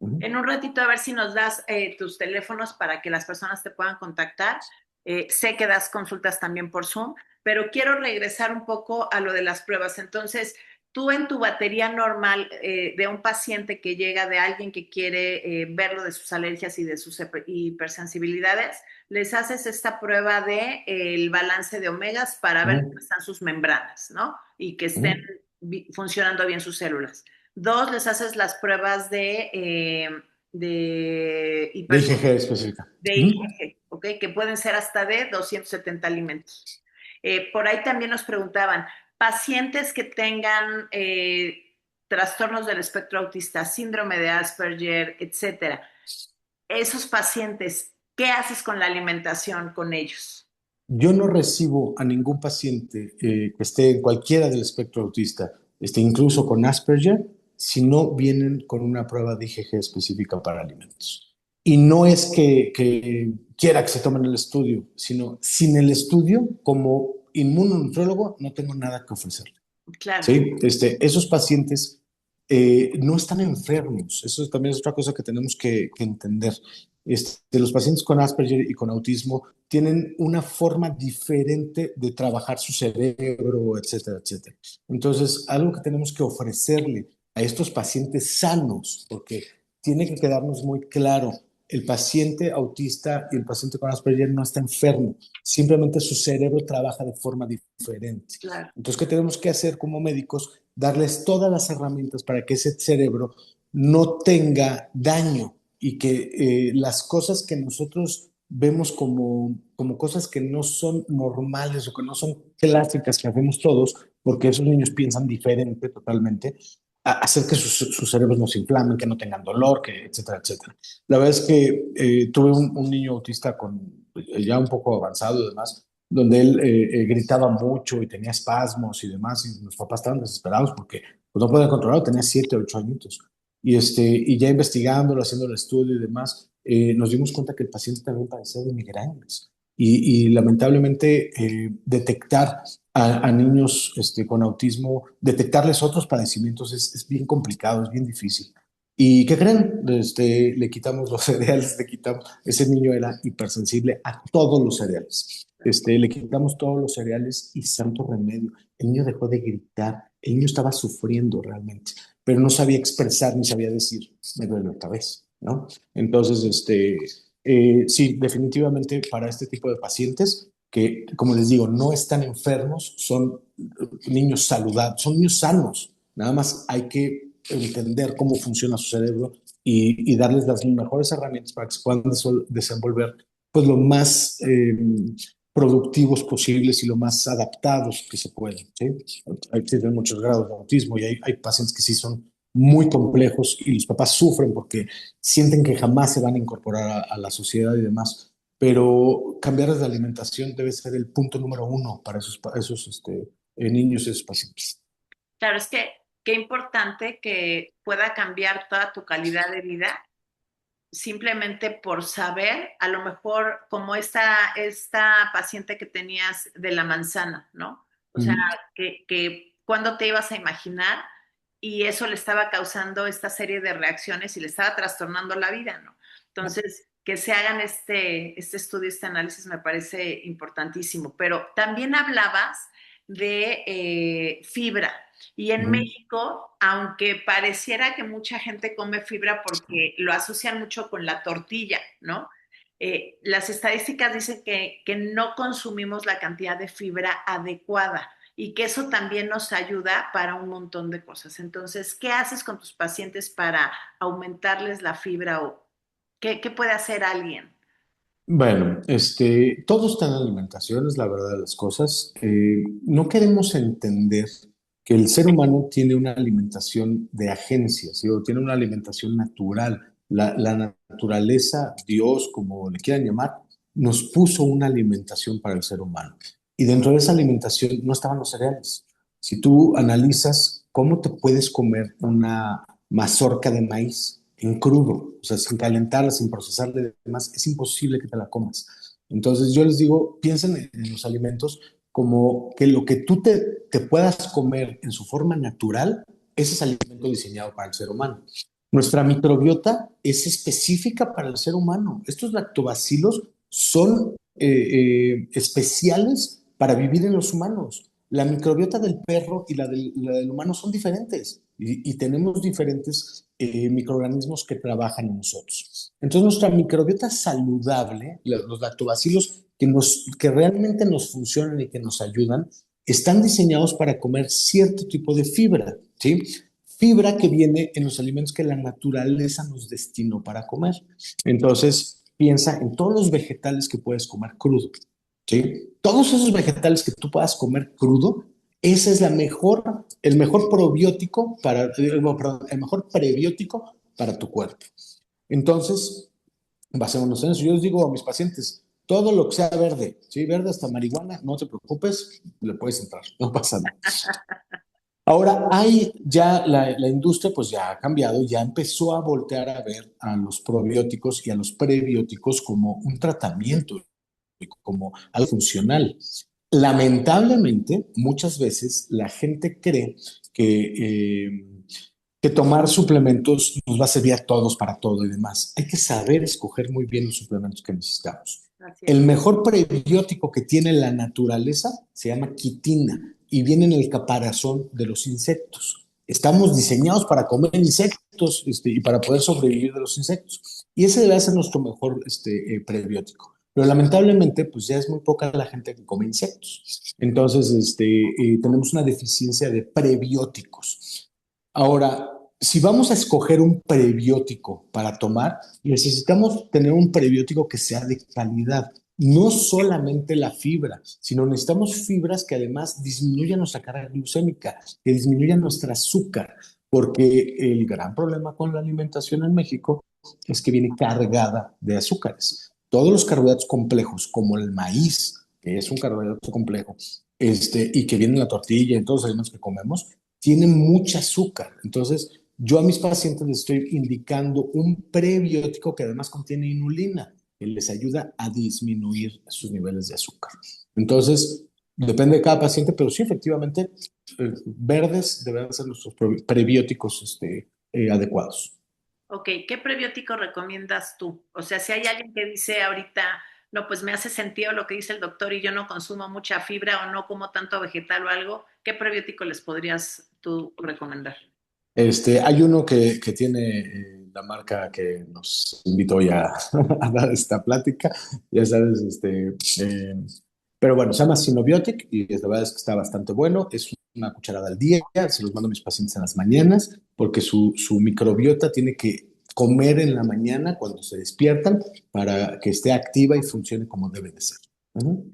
Uh-huh. En un ratito a ver si nos das tus teléfonos para que las personas te puedan contactar. Sé que das consultas también por Zoom, pero quiero regresar un poco a lo de las pruebas. Entonces, tú en tu batería normal de un paciente que llega, de alguien que quiere verlo de sus alergias y de sus hipersensibilidades, les haces esta prueba de el balance de omegas para ver cómo están sus membranas, ¿no? Y que estén funcionando bien sus células. Dos, les haces las pruebas de, De hiper, IgG específica. de IgG, ¿ok? Que pueden ser hasta de 270 alimentos. Por ahí también nos preguntaban, pacientes que tengan trastornos del espectro autista, síndrome de Asperger, etcétera, esos pacientes, ¿qué haces con la alimentación con ellos? Yo no recibo a ningún paciente que esté en cualquiera del espectro autista, incluso con Asperger, si no vienen con una prueba de IgG específica para alimentos. Y no es que quiera que se tomen el estudio, sino sin el estudio, como inmunonutrólogo, no tengo nada que ofrecer. Claro. ¿Sí? Esos pacientes no están enfermos. Eso también es otra cosa que tenemos que entender. Los pacientes con Asperger y con autismo tienen una forma diferente de trabajar su cerebro, etcétera, etcétera. Entonces, algo que tenemos que ofrecerle a estos pacientes sanos, porque tiene que quedarnos muy claro, el paciente autista y el paciente con Asperger no está enfermo, simplemente su cerebro trabaja de forma diferente. Claro. Entonces, ¿qué tenemos que hacer como médicos? Darles todas las herramientas para que ese cerebro no tenga daño y que las cosas que nosotros vemos como cosas que no son normales o que no son clásicas que hacemos todos, porque esos niños piensan diferente totalmente, hacer que sus cerebros no se inflamen, que no tengan dolor, que etcétera, etcétera. La verdad es que tuve un niño autista con ya un poco avanzado y demás, donde él gritaba mucho y tenía espasmos y demás, y los papás estaban desesperados porque pues, no podía controlarlo, tenía 7, 8 añitos. Y ya investigándolo, haciendo el estudio y demás, nos dimos cuenta que el paciente también padecía de migrañas. Y lamentablemente detectar a niños con autismo, detectarles otros padecimientos es bien complicado, es bien difícil. ¿Y qué creen? Le quitamos los cereales, le quitamos, ese niño era hipersensible a todos los cereales. Le quitamos todos los cereales y santo remedio. El niño dejó de gritar, el niño estaba sufriendo realmente, pero no sabía expresar ni sabía decir, me duele la cabeza, ¿no? Entonces, sí, definitivamente para este tipo de pacientes que, como les digo, no están enfermos, son niños saludables, son niños sanos. Nada más hay que entender cómo funciona su cerebro y darles las mejores herramientas para que se puedan desenvolver pues lo más productivos posibles y lo más adaptados que se puedan. ¿Sí? Existen muchos grados de autismo y hay pacientes que sí son muy complejos y los papás sufren porque sienten que jamás se van a incorporar a la sociedad y demás. Pero cambiar de alimentación debe ser el punto número uno para esos niños y esos pacientes. Claro, es que qué importante que pueda cambiar toda tu calidad de vida simplemente por saber, a lo mejor como esta paciente que tenías de la manzana, ¿no? O sea, Mm. que cuando te ibas a imaginar y eso le estaba causando esta serie de reacciones y le estaba trastornando la vida, ¿no? Entonces, que se hagan este estudio, este análisis me parece importantísimo, pero también hablabas de fibra. Y en Ujú. México, aunque pareciera que mucha gente come fibra porque lo asocian mucho con la tortilla, ¿no? Las estadísticas dicen que no consumimos la cantidad de fibra adecuada y que eso también nos ayuda para un montón de cosas. Entonces, ¿qué haces con tus pacientes para aumentarles la fibra o qué puede hacer alguien? Bueno, todo está en la alimentación, es la verdad de las cosas. No queremos entender que el ser humano tiene una alimentación de agencia, ¿sí? O tiene una alimentación natural. La naturaleza, Dios, como le quieran llamar, nos puso una alimentación para el ser humano. Y dentro de esa alimentación no estaban los cereales. Si tú analizas cómo te puedes comer una mazorca de maíz en crudo, o sea, sin calentarla, sin procesarla y demás, es imposible que te la comas. Entonces yo les digo, piensen en los alimentos como que lo que tú te puedas comer en su forma natural, ese es alimento diseñado para el ser humano. Nuestra microbiota es específica para el ser humano. Estos lactobacilos son especiales para vivir en los humanos. La microbiota del perro y la del humano son diferentes y tenemos diferentes microorganismos que trabajan en nosotros. Entonces, nuestra microbiota saludable, los lactobacilos que realmente nos funcionan y que nos ayudan, están diseñados para comer cierto tipo de fibra, ¿sí? Fibra que viene en los alimentos que la naturaleza nos destinó para comer. Entonces, piensa en todos los vegetales que puedes comer crudo, ¿sí? Todos esos vegetales que tú puedas comer crudo, ese es el mejor probiótico perdón, el mejor prebiótico para tu cuerpo. Entonces, basémonos en eso. Yo les digo a mis pacientes, todo lo que sea verde, ¿sí? Verde hasta marihuana, no te preocupes, le puedes entrar, no pasa nada. Ahora, hay ya la industria pues ya ha cambiado, ya empezó a voltear a ver a los probióticos y a los prebióticos como un tratamiento, como algo funcional. Lamentablemente, muchas veces la gente cree que tomar suplementos nos va a servir a todos para todo y demás. Hay que saber escoger muy bien los suplementos que necesitamos. Así El es. mejor prebiótico que tiene la naturaleza se llama quitina y viene en el caparazón de los insectos. Estamos diseñados para comer insectos y para poder sobrevivir de los insectos. Y ese debe ser nuestro mejor prebiótico. Pero lamentablemente, pues ya es muy poca la gente que come insectos. Entonces, tenemos una deficiencia de prebióticos. Ahora, si vamos a escoger un prebiótico para tomar, necesitamos tener un prebiótico que sea de calidad. No solamente la fibra, sino necesitamos fibras que además disminuyan nuestra carga glucémica, que disminuyan nuestro azúcar, porque el gran problema con la alimentación en México es que viene cargada de azúcares. Todos los carbohidratos complejos, como el maíz, que es un carbohidrato complejo, y que viene en la tortilla, en todos los alimentos que comemos, tiene mucha azúcar. Entonces, yo a mis pacientes les estoy indicando un prebiótico que además contiene inulina, que les ayuda a disminuir sus niveles de azúcar. Entonces, depende de cada paciente, pero sí, efectivamente, verdes deben ser nuestros prebióticos adecuados. Ok, ¿qué prebiótico recomiendas tú? O sea, si hay alguien que dice ahorita, no, pues me hace sentido lo que dice el doctor y yo no consumo mucha fibra o no como tanto vegetal o algo, ¿qué prebiótico les podrías tú recomendar? Hay uno que tiene la marca que nos invitó ya a dar esta plática, ya sabes, pero bueno, se llama Symbiotic y la verdad es que está bastante bueno. Es una cucharada al día, se los mando a mis pacientes en las mañanas, porque su microbiota tiene que comer en la mañana cuando se despiertan para que esté activa y funcione como debe de ser. Ujú.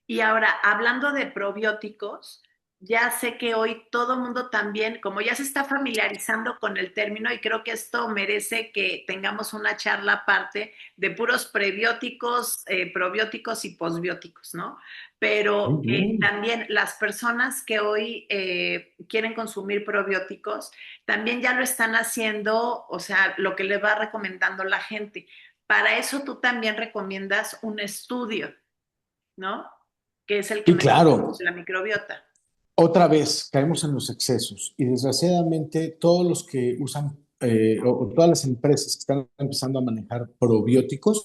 Y ahora, hablando de probióticos, ya sé que hoy todo el mundo también, como ya se está familiarizando con el término, y creo que esto merece que tengamos una charla aparte de puros prebióticos, probióticos y posbióticos, ¿no? Muy Pero bien. también las personas que hoy quieren consumir probióticos, también ya lo están haciendo, o sea, lo que le va recomendando la gente. Para eso tú también recomiendas un estudio, ¿no? Que es el que Sí, me claro. la microbiota. Otra vez caemos en los excesos y desgraciadamente todos los que usan o todas las empresas que están empezando a manejar probióticos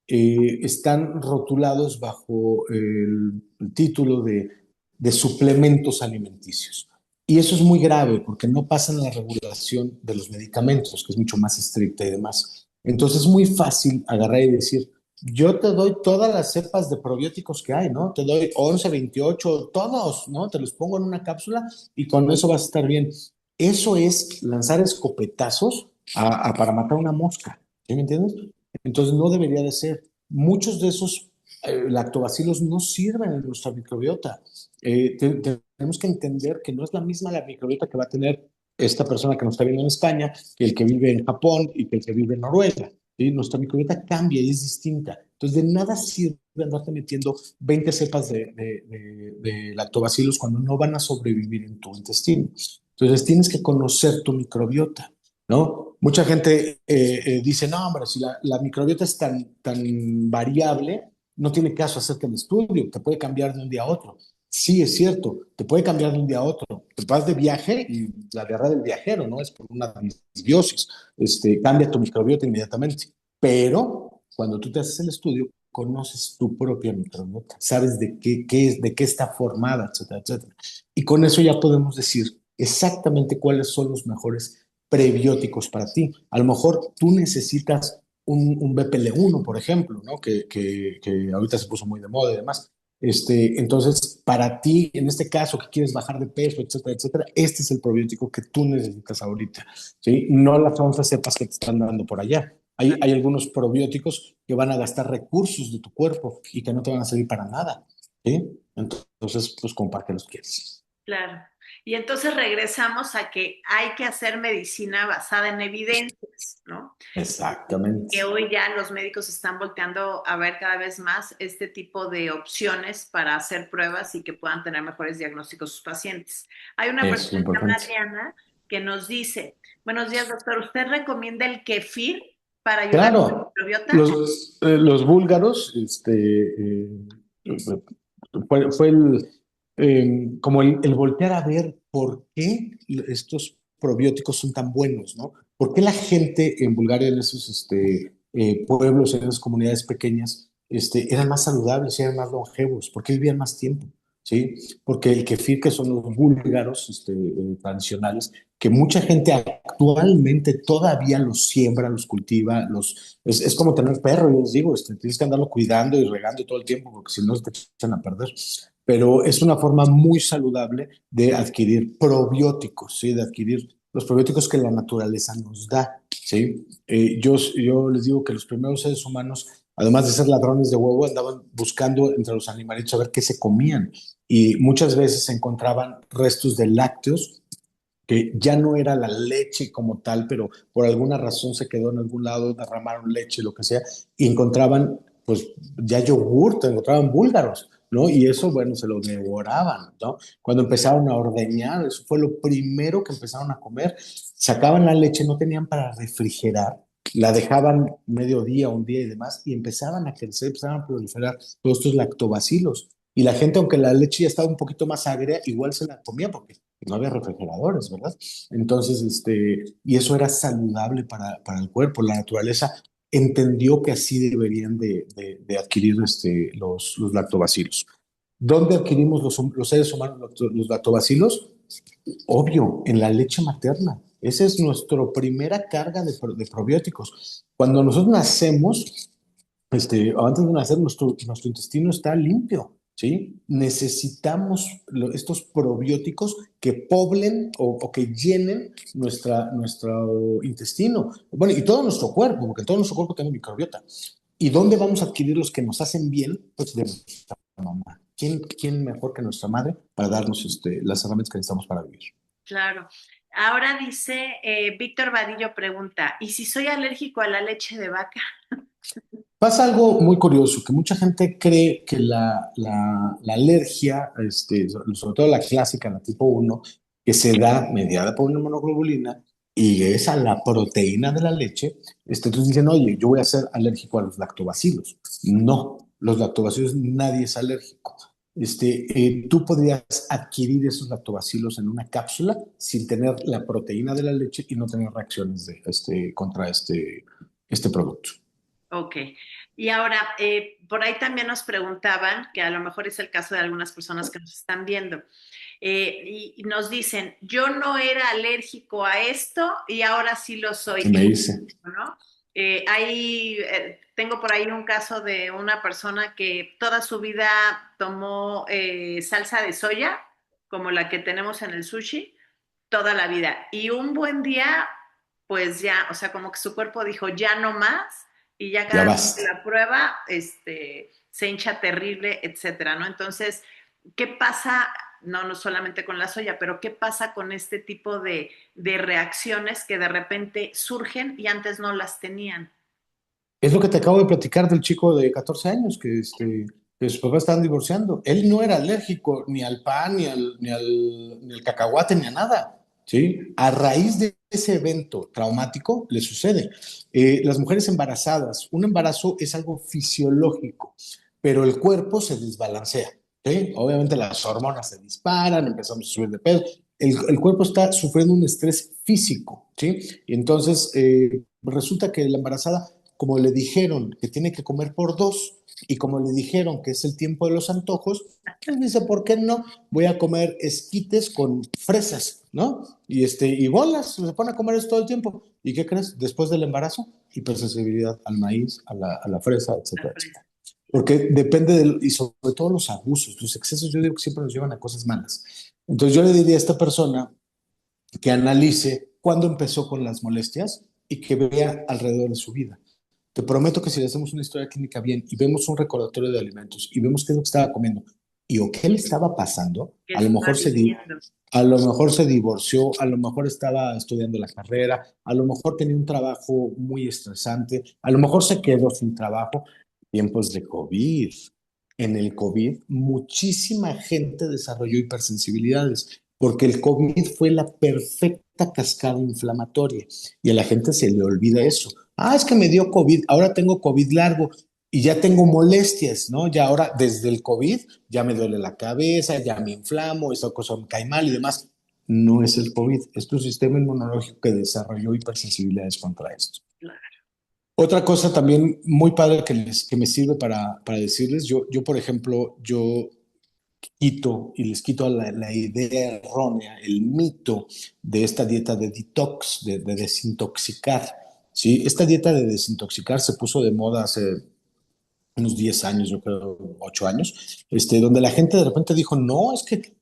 están rotulados bajo el título de suplementos alimenticios. Y eso es muy grave porque no pasan la regulación de los medicamentos, que es mucho más estricta y demás. Entonces es muy fácil agarrar y decir, yo te doy todas las cepas de probióticos que hay, ¿no? Te doy 11, 28, todos, ¿no? Te los pongo en una cápsula y con eso vas a estar bien. Eso es lanzar escopetazos para matar una mosca, ¿sí me entiendes? Entonces no debería de ser. Muchos de esos lactobacilos no sirven en nuestra microbiota. Tenemos que entender que no es la misma la microbiota que va a tener esta persona que nos está viendo en España, que el que vive en Japón y que el que vive en Noruega. ¿Sí? Nuestra microbiota cambia y es distinta. Entonces, de nada sirve andarte metiendo 20 cepas de lactobacilos cuando no van a sobrevivir en tu intestino. Entonces, tienes que conocer tu microbiota, ¿no? Mucha gente dice, no, hombre, si la microbiota es tan variable, no tiene caso hacerte el estudio, te puede cambiar de un día a otro. Sí, es cierto, te puede cambiar de un día a otro. Te vas de viaje y la guerra del viajero, ¿no? Es por una disbiosis. Cambia tu microbiota inmediatamente. Pero cuando tú te haces el estudio, conoces tu propia microbiota, sabes de qué está formada, etcétera, etcétera. Y con eso ya podemos decir exactamente cuáles son los mejores prebióticos para ti. A lo mejor tú necesitas un BPL1, por ejemplo, ¿no? Que ahorita se puso muy de moda y demás. Entonces, para ti, en este caso, que quieres bajar de peso, etcétera, etcétera, este es el probiótico que tú necesitas ahorita, ¿sí? No las 11 cepas que te están dando por allá. Hay algunos probióticos que van a gastar recursos de tu cuerpo y que no te van a servir para nada, ¿sí? Entonces, pues comparte los quieres. Claro. Y entonces regresamos a que hay que hacer medicina basada en evidencias, ¿no? Que Exactamente. hoy ya los médicos están volteando a ver cada vez más este tipo de opciones para hacer pruebas y que puedan tener mejores diagnósticos sus pacientes. Hay una Es persona lo importante. Diana que nos dice, buenos días, doctor, ¿usted recomienda el kefir para ayudar a la Claro, microbiota? los búlgaros, fue como el voltear a ver por qué estos probióticos son tan buenos, ¿no? ¿Por qué la gente en Bulgaria, en esos pueblos, en esas comunidades pequeñas, eran más saludables y eran más longevos? ¿Por qué vivían más tiempo? ¿Sí? Porque el kefir, que son los búlgaros tradicionales, que mucha gente actualmente todavía los siembra, los cultiva, es como tener perro, yo les digo, tienes que andarlo cuidando y regando todo el tiempo porque si no se te echan a perder. Pero es una forma muy saludable de adquirir probióticos, ¿sí? De adquirir los probióticos que la naturaleza nos da, ¿sí? Yo les digo que los primeros seres humanos, además de ser ladrones de huevo, andaban buscando entre los animalitos a ver qué se comían y muchas veces se encontraban restos de lácteos que ya no era la leche como tal, pero por alguna razón se quedó en algún lado, derramaron leche, lo que sea, y encontraban, pues, ya yogurt, encontraban búlgaros, ¿no? Y eso, bueno, se lo devoraban, ¿no? Cuando empezaron a ordeñar, eso fue lo primero que empezaron a comer. Sacaban la leche, no tenían para refrigerar, la dejaban medio día, un día y demás, y empezaban a crecer, empezaban a proliferar todos estos lactobacilos. Y la gente, aunque la leche ya estaba un poquito más agria, igual se la comía porque no había refrigeradores, ¿verdad? Entonces, y eso era saludable para el cuerpo. La naturaleza entendió que así deberían de adquirir los lactobacilos. ¿Dónde adquirimos los seres humanos los lactobacilos? Obvio, en la leche materna. Esa es nuestra primera carga de probióticos. Cuando nosotros nacemos, antes de nacer, nuestro intestino está limpio, ¿sí? Necesitamos estos probióticos que poblen o que llenen nuestro intestino. Bueno, y todo nuestro cuerpo, porque todo nuestro cuerpo tiene microbiota. ¿Y dónde vamos a adquirir los que nos hacen bien? Pues de nuestra mamá. ¿Quién mejor que nuestra madre para darnos las herramientas que necesitamos para vivir? Claro. Ahora dice, Víctor Vadillo pregunta, ¿y si soy alérgico a la leche de vaca? Pasa algo muy curioso, que mucha gente cree que la alergia, sobre todo la clásica, la tipo uno, que se da mediada por una monoglobulina y es a la proteína de la leche, entonces dicen, oye, yo voy a ser alérgico a los lactobacilos. No, los lactobacilos nadie es alérgico. Tú podrías adquirir esos lactobacilos en una cápsula sin tener la proteína de la leche y no tener reacciones contra este producto. Ok. Y ahora, por ahí también nos preguntaban, que a lo mejor es el caso de algunas personas que nos están viendo, y nos dicen, yo no era alérgico a esto y ahora sí lo soy, Y me dice, ¿no? Tengo por ahí un caso de una persona que toda su vida tomó salsa de soya, como la que tenemos en el sushi, toda la vida. Y un buen día, pues ya, o sea, como que su cuerpo dijo, ya no más, y ya ya cada vez que basta. la prueba, se hincha terrible, etcétera, ¿no? Entonces, ¿qué pasa? No, no solamente con la soya, pero ¿qué pasa con este tipo de reacciones que de repente surgen y antes no las tenían? Es lo que te acabo de platicar del chico de 14 años que sus papás estaban divorciando. Él no era alérgico ni al pan, ni al cacahuate, ni a nada. ¿Sí? A raíz de ese evento traumático le sucede. Las mujeres embarazadas, un embarazo es algo fisiológico, pero el cuerpo se desbalancea. ¿Sí? Obviamente las hormonas se disparan, empezamos a subir de peso. El cuerpo está sufriendo un estrés físico. ¿Sí? Y entonces resulta que la embarazada como le dijeron que tiene que comer por dos y como le dijeron que es el tiempo de los antojos, él dice, ¿por qué no? Voy a comer esquites con fresas, ¿no? Y bolas, se pone a comer eso todo el tiempo. ¿Y qué crees? Después del embarazo, hipersensibilidad al maíz, a la fresa, etcétera, etcétera. Porque depende y sobre todo los abusos, los excesos, yo digo que siempre nos llevan a cosas malas. Entonces yo le diría a esta persona que analice cuándo empezó con las molestias y que vea alrededor de su vida. Te prometo que si le hacemos una historia clínica bien y vemos un recordatorio de alimentos y vemos qué es lo que estaba comiendo y o qué le estaba pasando, ¿Qué está viviendo? a lo mejor se divorció, a lo mejor estaba estudiando la carrera, a lo mejor tenía un trabajo muy estresante, a lo mejor se quedó sin trabajo. Tiempos de COVID. En el COVID, muchísima gente desarrolló hipersensibilidades porque el COVID fue la perfecta cascada inflamatoria y a la gente se le olvida eso. Ah, es que me dio COVID, ahora tengo COVID largo y ya tengo molestias, ¿no? Ya ahora desde el COVID ya me duele la cabeza, ya me inflamo, esa cosa me cae mal y demás. No es el COVID, es tu sistema inmunológico que desarrolló hipersensibilidades contra esto. Otra cosa también muy padre que me sirve para decirles, yo, por ejemplo, yo quito y les quito la idea errónea, el mito de esta dieta de detox, de desintoxicar. ¿Sí? Esta dieta de desintoxicar se puso de moda hace unos 10 años, yo creo 8 años, donde la gente de repente dijo, no, es que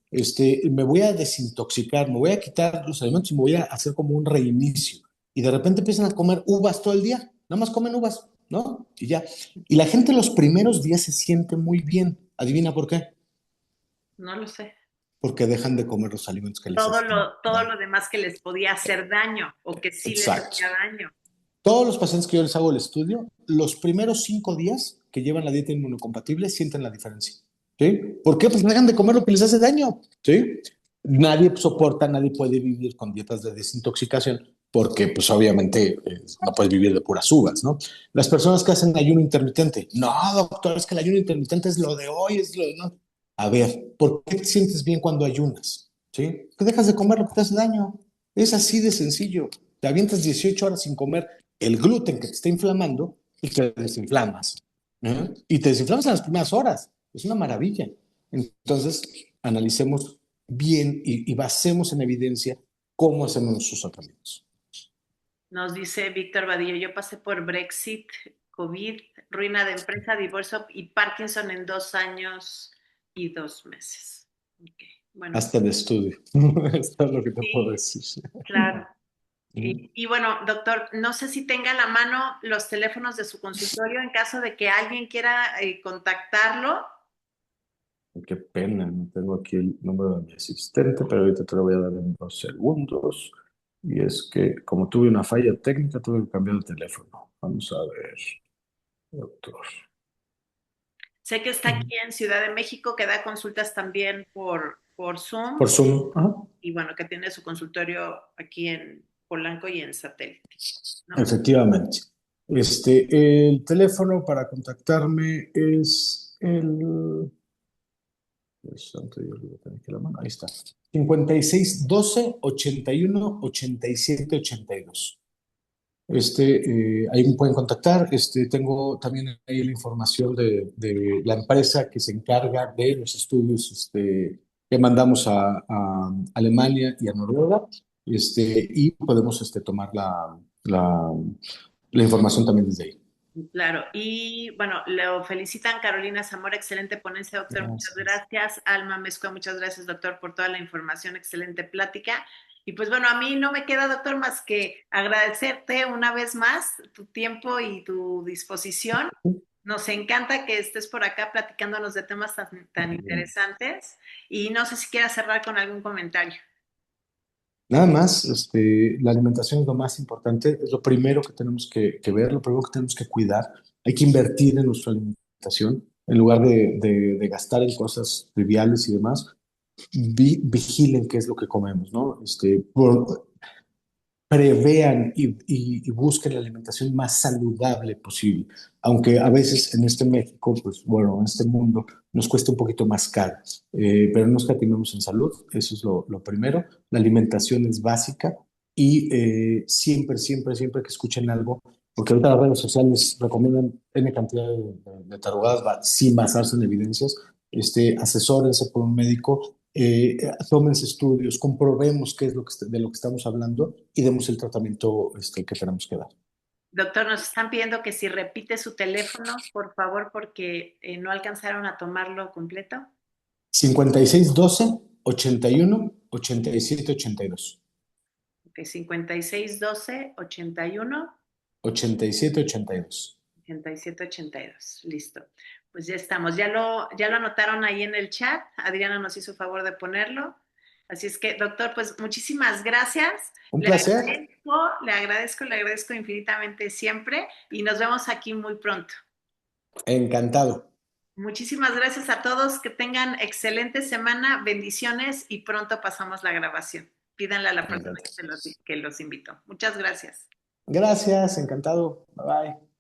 me voy a desintoxicar, me voy a quitar los alimentos y me voy a hacer como un reinicio. Y de repente empiezan a comer uvas todo el día, nada más comen uvas, ¿no? Y ya. Y la gente los primeros días se siente muy bien. ¿Adivina por qué? No lo sé. Porque dejan de comer los alimentos que les hacen Todo daño. lo demás que les podía hacer daño o que sí les Exacto. hacía daño. Todos los pacientes que yo les hago el estudio, los primeros 5 días que llevan la dieta inmunocompatible sienten la diferencia. ¿sí? ¿Por qué? Pues dejan de comer lo que les hace daño, ¿sí? Nadie soporta, nadie puede vivir con dietas de desintoxicación porque pues obviamente no puedes vivir de puras uvas, ¿no? Las personas que hacen ayuno intermitente, no, doctor, es que el ayuno intermitente es lo de hoy, es lo de no. A ver, ¿por qué te sientes bien cuando ayunas? ¿Sí? Que dejas de comer lo que te hace daño. Es así de sencillo. Te avientas 18 horas sin comer el gluten que te está inflamando y te desinflamas. Y te desinflamas en las primeras horas. Es una maravilla. Entonces, analicemos bien y basemos en evidencia cómo hacemos nuestros tratamientos. Nos dice Víctor Vadillo, yo pasé por Brexit, COVID, ruina de empresa, divorcio y Parkinson en 2 años y 2 meses. Okay. Bueno, Hasta el estudio. Esto es lo que te puedo sí, decir. claro. Y bueno, doctor, no sé si tenga a la mano los teléfonos de su consultorio en caso de que alguien quiera contactarlo. Qué pena, no tengo aquí el número de mi asistente, pero ahorita te lo voy a dar en 2 segundos. Y es que como tuve una falla técnica, tuve que cambiar el teléfono. Vamos a ver, doctor. Sé que está aquí en Ciudad de México, que da consultas también por Por Zoom Zoom. Ajá. y bueno, que tiene su consultorio aquí en Polanco y en Satélite, ¿no? Efectivamente. El teléfono para contactarme es el... Dios santo, yo lo voy a tener aquí a la mano. Ahí está. 56 12 81 87 82. Ahí me pueden contactar. Tengo también ahí la información de la empresa que se encarga de los estudios que mandamos a Alemania y a Noruega. Y podemos tomar la información también desde ahí. Claro, y bueno, lo felicitan Carolina Zamora, excelente ponencia, doctor, muchas Gracias. gracias. Alma Mezcua, muchas gracias, doctor, por toda la información, excelente plática. Y pues bueno, a mí no me queda, doctor, más que agradecerte una vez más tu tiempo y tu disposición. Nos encanta que estés por acá platicándonos de temas tan interesantes y no sé si quieras cerrar con algún comentario. Nada más, la alimentación es lo más importante, es lo primero que tenemos que ver, lo primero que tenemos que cuidar. Hay que invertir en nuestra alimentación en lugar de gastar en cosas triviales y demás. Vigilen qué es lo que comemos, ¿no? Prevean y busquen la alimentación más saludable posible, aunque a veces en este México, pues bueno, en este mundo nos cuesta un poquito más caro, pero no escatimemos en salud, eso es lo primero. La alimentación es básica y siempre, siempre, siempre que escuchen algo, porque ahorita las redes sociales recomiendan N cantidad de tarugadas sin basarse en evidencias, asesórense por un médico, tómense estudios, comprobemos qué es de lo que estamos hablando y demos el tratamiento que tenemos que dar. Doctor, nos están pidiendo que si repite su teléfono, por favor, porque no alcanzaron a tomarlo completo. 56 12 81 87 82. Ok, 56 12 81 87 82. 87 82. Listo. Pues ya estamos. Ya lo anotaron ahí en el chat. Adriana nos hizo favor de ponerlo. Así es que, doctor, pues muchísimas gracias. Un Le placer. agradezco, le agradezco, le agradezco infinitamente siempre y nos vemos aquí muy pronto. Encantado. Muchísimas gracias a todos, que tengan excelente semana, bendiciones y pronto pasamos la grabación. Pídanle a la persona Encantado. que los invitó. Muchas gracias. Gracias, encantado. Bye bye.